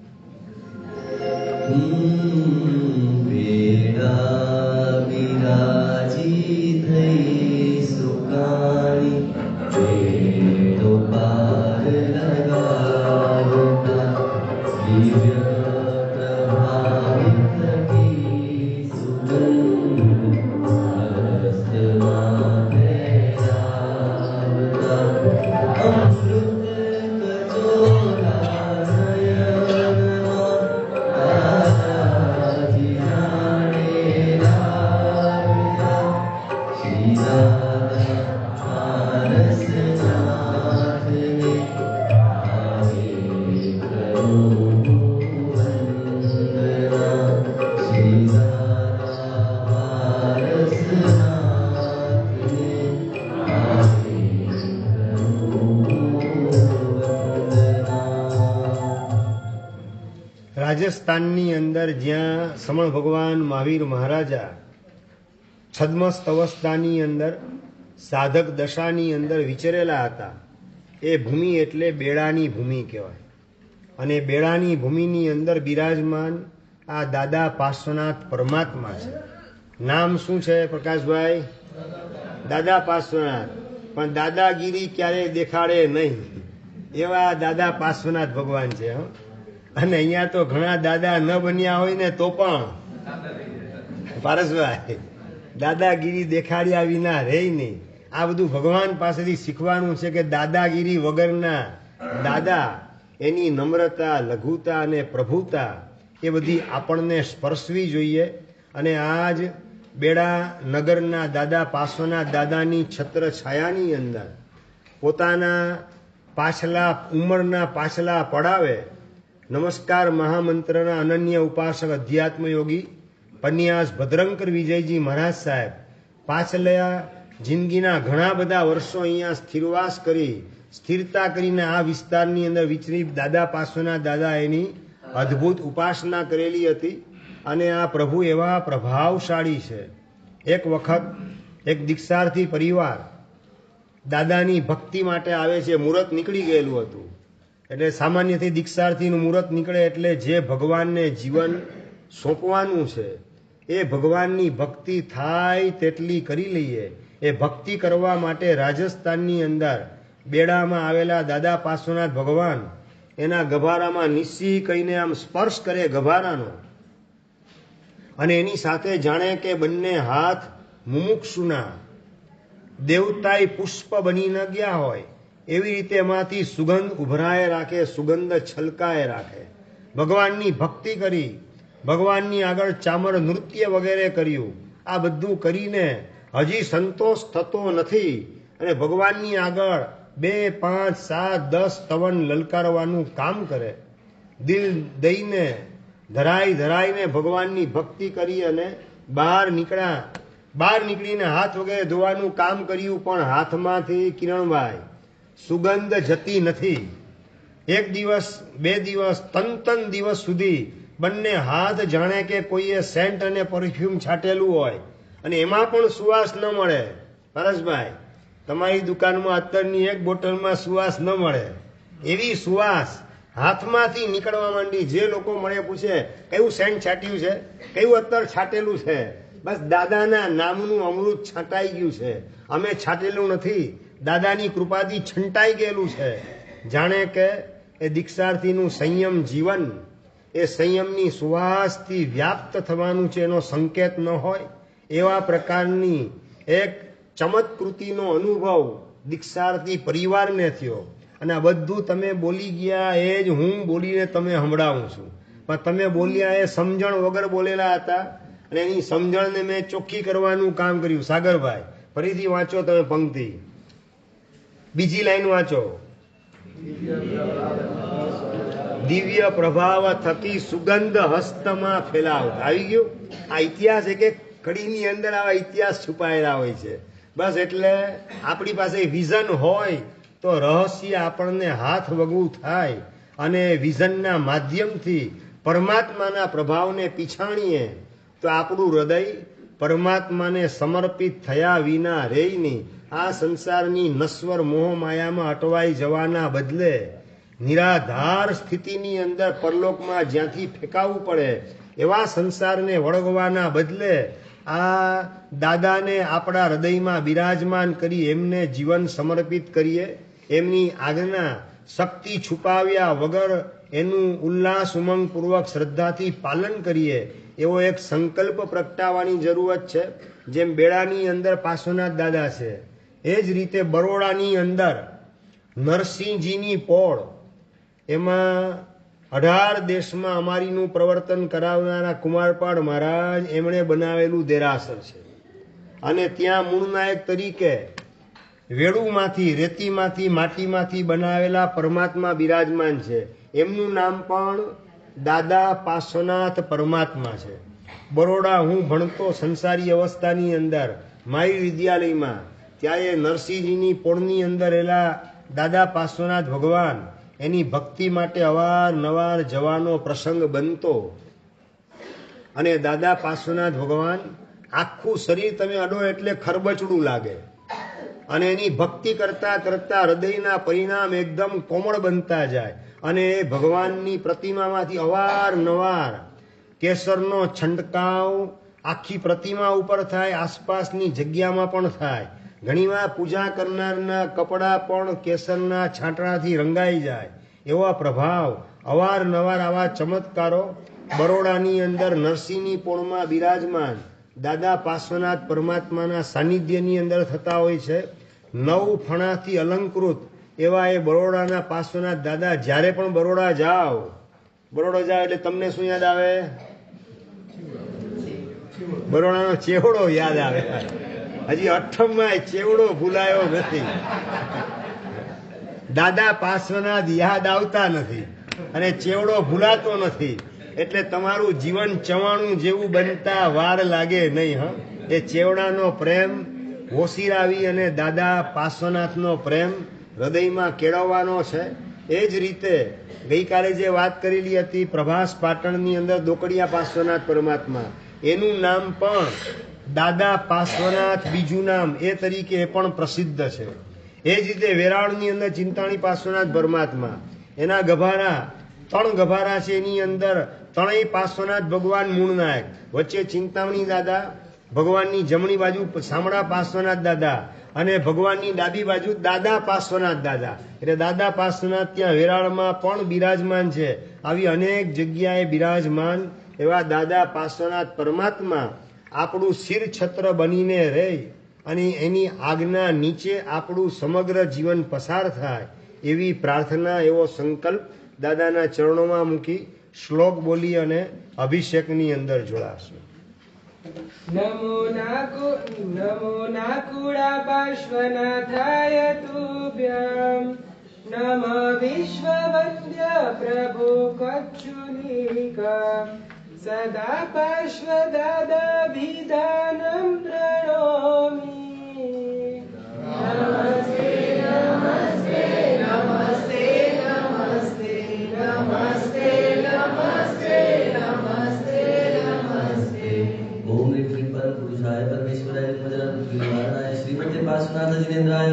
A: રાજસ્થાનની અંદર જ્યાં સમણ ભગવાન મહાવીર મહારાજા છદ્મસ્ત અવસ્થાની અંદર સાધક દશાની અંદર વિચરેલા હતા, એ ભૂમિ એટલે બેડાની ભૂમિ કહેવાય. અને બેડાની ભૂમિની અંદર બિરાજમાન આ દાદા પાર્શ્વનાથ પરમાત્મા છે. નામ શું છે પ્રકાશભાઈ? દાદા પાર્શ્વનાથ. પણ દાદાગીરી ક્યારેય દેખાડે નહીં એવા દાદા પાર્શ્વનાથ ભગવાન છે. અને અહીંયા તો ઘણા દાદા ન બન્યા હોય ને તો પણ પારસભાઈ દાદાગીરી દેખાડ્યા વિના રહે નહીં. આ બધું ભગવાન પાસેથી શીખવાનું છે કે દાદાગીરી વગરના દાદા, એની નમ્રતા, લઘુતા અને પ્રભુતા એ બધી આપણને સ્પર્શવી જોઈએ. અને આજ બેડા નગરના દાદા પાર્શ્વનાથ દાદાની છત્ર છાયાની અંદર પોતાના પાછલા ઉંમરના પાછલા પડાવે નમસ્કાર મહામંત્રના અનન્ય ઉપાસક અધ્યાત્મ યોગી પન્યાસ ભદ્રંકર વિજયજી મહારાજ સાહેબ પાછલા જિંદગીના ઘણા બધા વર્ષો અહીંયા સ્થિરવાસ કરી, સ્થિરતા કરીને આ વિસ્તારની અંદર વિચરી દાદા પાર્શ્વનાથ દાદા એની અદ્ભુત ઉપાસના કરેલી હતી. અને આ પ્રભુ એવા પ્રભાવશાળી છે. એક વખત એક દીક્ષાર્થી પરિવાર દાદાની ભક્તિ માટે આવે છે. મુહૂર્ત નીકળી ગયેલું હતું. એટલે સામાન્યથી દીક્ષાર્થીનું મુહૂર્ત નીકળે એટલે જે ભગવાનને જીવન સોંપવાનું છે એ ભગવાનની ભક્તિ થાય તેટલી કરી લઈએ. એ ભક્તિ કરવા માટે રાજસ્થાનની અંદર બેડામાં આવેલા દાદા પાર્શ્વનાથ ભગવાન એના ગભારામાં નિસ્સી કહીને આમ સ્પર્શ કરે ગભારાનો, અને એની સાથે જાણે કે બંને હાથ મુમુક્ષુના દેવતાઈ પુષ્પ બની ન ગયા હોય એવી રીતે એમાંથી સુગંધ ઉભરાય રાખે, સુગંધ છલકાય રાખે. ભગવાનની ભક્તિ કરી, ભગવાનની આગળ ચામર નૃત્ય વગેરે કર્યું. આ બધું કરીને હજી સંતોષ થતો નથી અને ભગવાનની આગળ 2, 5, 7, 10 સ્તવન લલકારવાનું કામ કરે. દિલ દઈને ધરાઈને ભગવાનની ભક્તિ કરી અને બહાર નીકળ્યા. બહાર નીકળીને હાથ વગેરે ધોવાનું કામ કર્યું, પણ હાથમાંથી કિરણભાઈ સુગંધ જતી નથી. 1 દિવસ, 2 દિવસ, 3 દિવસ સુધી બંને હાથ જાણે કે કોઈએ સેન્ટ અને પરફ્યુમ છાંટેલું હોય અને એમાં પણ સુવાસ ન મળે. પરેશભાઈ, તમારી દુકાનમાં અત્તરની 1 બોટલમાં સુવાસ ન મળે એવી સુવાસ હાથમાંથી નીકળવા માંડી. જે લોકો મળે પૂછે કયું સેન્ટ છાંટ્યું છે, કયું અત્તર છાંટેલું છે? બસ દાદાના નામનું અમૃત છાંટાઈ ગયું છે. અમે છાંટેલું નથી, દાદાની કૃપાથી છંટાઈ ગયેલું છે. જાણે કે એ દીક્ષાર્થીનું સંયમ જીવન એ સંયમની સુવાસથી વ્યાપ્ત થવાનું છે એનો સંકેત ન હોય એવા પ્રકારની એક ચમત્કૃતિનો અનુભવ દીક્ષાર્થી પરિવારને થયો. અને આ બધું તમે બોલી ગયા એ જ હું બોલીને તમે સંભળાવું છું. પણ તમે બોલ્યા એ સમજણ વગર બોલેલા હતા અને એની સમજણને મેં ચોખ્ખી કરવાનું કામ કર્યું. સાગરભાઈ, ફરીથી વાંચો તમે પંક્તિ. બીજી લાઈન વાંચો. દિવ્ય પ્રભાવ થકી સુગંધ હસ્તમાં ફેલાવતા. આવી ગયું. આ ઇતિહાસ એક એક કડીની અંદર આવા ઇતિહાસ છુપાયેલા હોય છે. બસ એટલે આપણી પાસે વિઝન હોય તો રહસ્ય આપણને હાથ વગવું થાય અને વિઝનના માધ્યમથી પરમાત્માના પ્રભાવને પીછાણીએ તો આપણું હૃદય પરમાત્માને સમર્પિત થયા વિના રહી નહીં. આ સંસારની નશ્વર મોહ માયામાં અટવાઈ જવાના બદલે નિરાધાર સ્થિતિની અંદર પરલોકમાં જ્યાંથી ફેંકાવવું પડે એવા સંસારને વળગવાના બદલે આ દાદાને આપણા હૃદયમાં બિરાજમાન કરી એમને જીવન સમર્પિત કરીએ. એમની આજ્ઞા શક્તિ છુપાવ્યા વગર એનું ઉલ્લાસ ઉમંગપૂર્વક શ્રદ્ધાથી પાલન કરીએ એવો એક સંકલ્પ પ્રગટાવવાની જરૂરત છે. જેમ બેડાની અંદર પાર્શ્વનાથ દાદા છે એ જ રીતે બરોડાની અંદર નરસિંહજીની પોળ, એમાં 18 દેશમાં અમારીનું પ્રવર્તન કરાવનારા કુમારપાળ મહારાજ એમણે બનાવેલું દેરાસર છે. અને ત્યાં મૂળનાયક તરીકે વેડુમાંથી, રેતીમાંથી, માટીમાંથી બનાવેલા પરમાત્મા બિરાજમાન છે. એમનું નામ પણ દાદા પાર્શ્વનાથ પરમાત્મા છે. બરોડા હું ભણતો સંસારી અવસ્થાની અંદર માઈ વિદ્યાલયમાં, ત્યારે નરસિંહજીની પોળની અંદર એલા દાદા પાર્શ્વનાથ ભગવાન એની ભક્તિ માટે અવારનવાર જવાનો પ્રસંગ બનતો. અને દાદા પાર્શ્વનાથ ભગવાન આખું શરીર તમે અડો એટલે ખરબચડું લાગે અને એની ભક્તિ કરતા કરતા હૃદયના પરિણામ એકદમ કોમળ બનતા જાય. અને એ ભગવાનની પ્રતિમામાંથી અવારનવાર કેસરનો છંટકાવ આખી પ્રતિમા ઉપર થાય, આસપાસની જગ્યામાં પણ થાય. ઘણીવાર પૂજા કરનારના કપડાં પણ કેસરના છાંટણાથી રંગાઈ જાય. એવા પ્રભાવ, અવારનવાર આવા ચમત્કારો બરોડાની અંદર નરસિંહની પોળમાં બિરાજમાન દાદા પાર્શ્વનાથ પરમાત્માના સાનિધ્યની અંદર થતા હોય છે. 9 ફણાથી અલંકૃત એવા એ બરોડાના પાર્શ્વનાથ દાદા. જ્યારે પણ બરોડા જાઓ એટલે તમને શું યાદ આવે? બરોડાનો ચેવડો યાદ આવે. હજી 8માં ચેવડો ભૂલાયો નથી. દાદા પાર્શ્વનાથ યાદ આવતા નથી અને ચેવડો ભૂલાતો નથી. એટલે તમારું જીવન ચવાણું જેવું બનતા વાર લાગે નહીં. એ ચેવડાનો પ્રેમ હોશિરાવી અને દાદા પાર્શ્વનાથનો પ્રેમ હૃદયમાં કેળવવાનો છે. એ જ રીતે ગઈકાલે જે વાત કરેલી હતી પ્રભાસ પાટણની અંદર દોકડિયા પાર્શ્વનાથ પરમાત્મા, એનું નામ પણ દાદા પાર્શ્વનાથ, બીજું નામ એ તરીકે એ પણ પ્રસિદ્ધ છે. એ જ રીતે વેરાવળની અંદર ચિંતાણી પાર્શ્વનાથ પરમાત્મા, એના ગભારા 3 ગભારા છે. એની અંદર 3 પાર્શ્વનાથ ભગવાન મૂળનાયક, વચ્ચે ચિંતામણી દાદા, ભગવાનની જમણી બાજુ શામળા પાર્શ્વનાથ દાદા અને ભગવાનની ડાબી બાજુ દાદા પાર્શ્વનાથ દાદા. એટલે દાદા પાર્શ્વનાથ ત્યાં વેરાળમાં પણ બિરાજમાન છે. આવી અનેક જગ્યાએ બિરાજમાન એવા દાદા પાર્શ્વનાથ પરમાત્મા આપણું શિર છત્ર બનીને રહે અને એની આજ્ઞા નીચે આપણું સમગ્ર જીવન પસાર થાય એવી પ્રાર્થના, એવો સંકલ્પ દાદાના ચરણોમાં મૂકી શ્લોક બોલી અને અભિષેકની અંદર જોડાશું.
C: નમો નાકુડા પાર્શ્વનાથાય તુભ્યં નમઃ વિશ્વવંદ્ય પ્રભુ કચ્છુનિકા સદા પાર્શ્વદાદાભિધાનં પ્રણોમિ. નમસ્તે નમસ્તે નમસ્તે નમસ્તે નમસ્તે નમસ્તે નમસ્તે નમસ્તે.
B: ओम ह्रीं क्लीं परम पुरुषाय परमेश्वराय निर्मलाय श्रीमते पार्श्वनाथ जिनेन्द्राय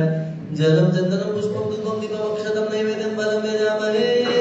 B: जलम चंदनम पुष्पम धूपम दीपम अक्षतम नैवेद्यम फलम यजामहे.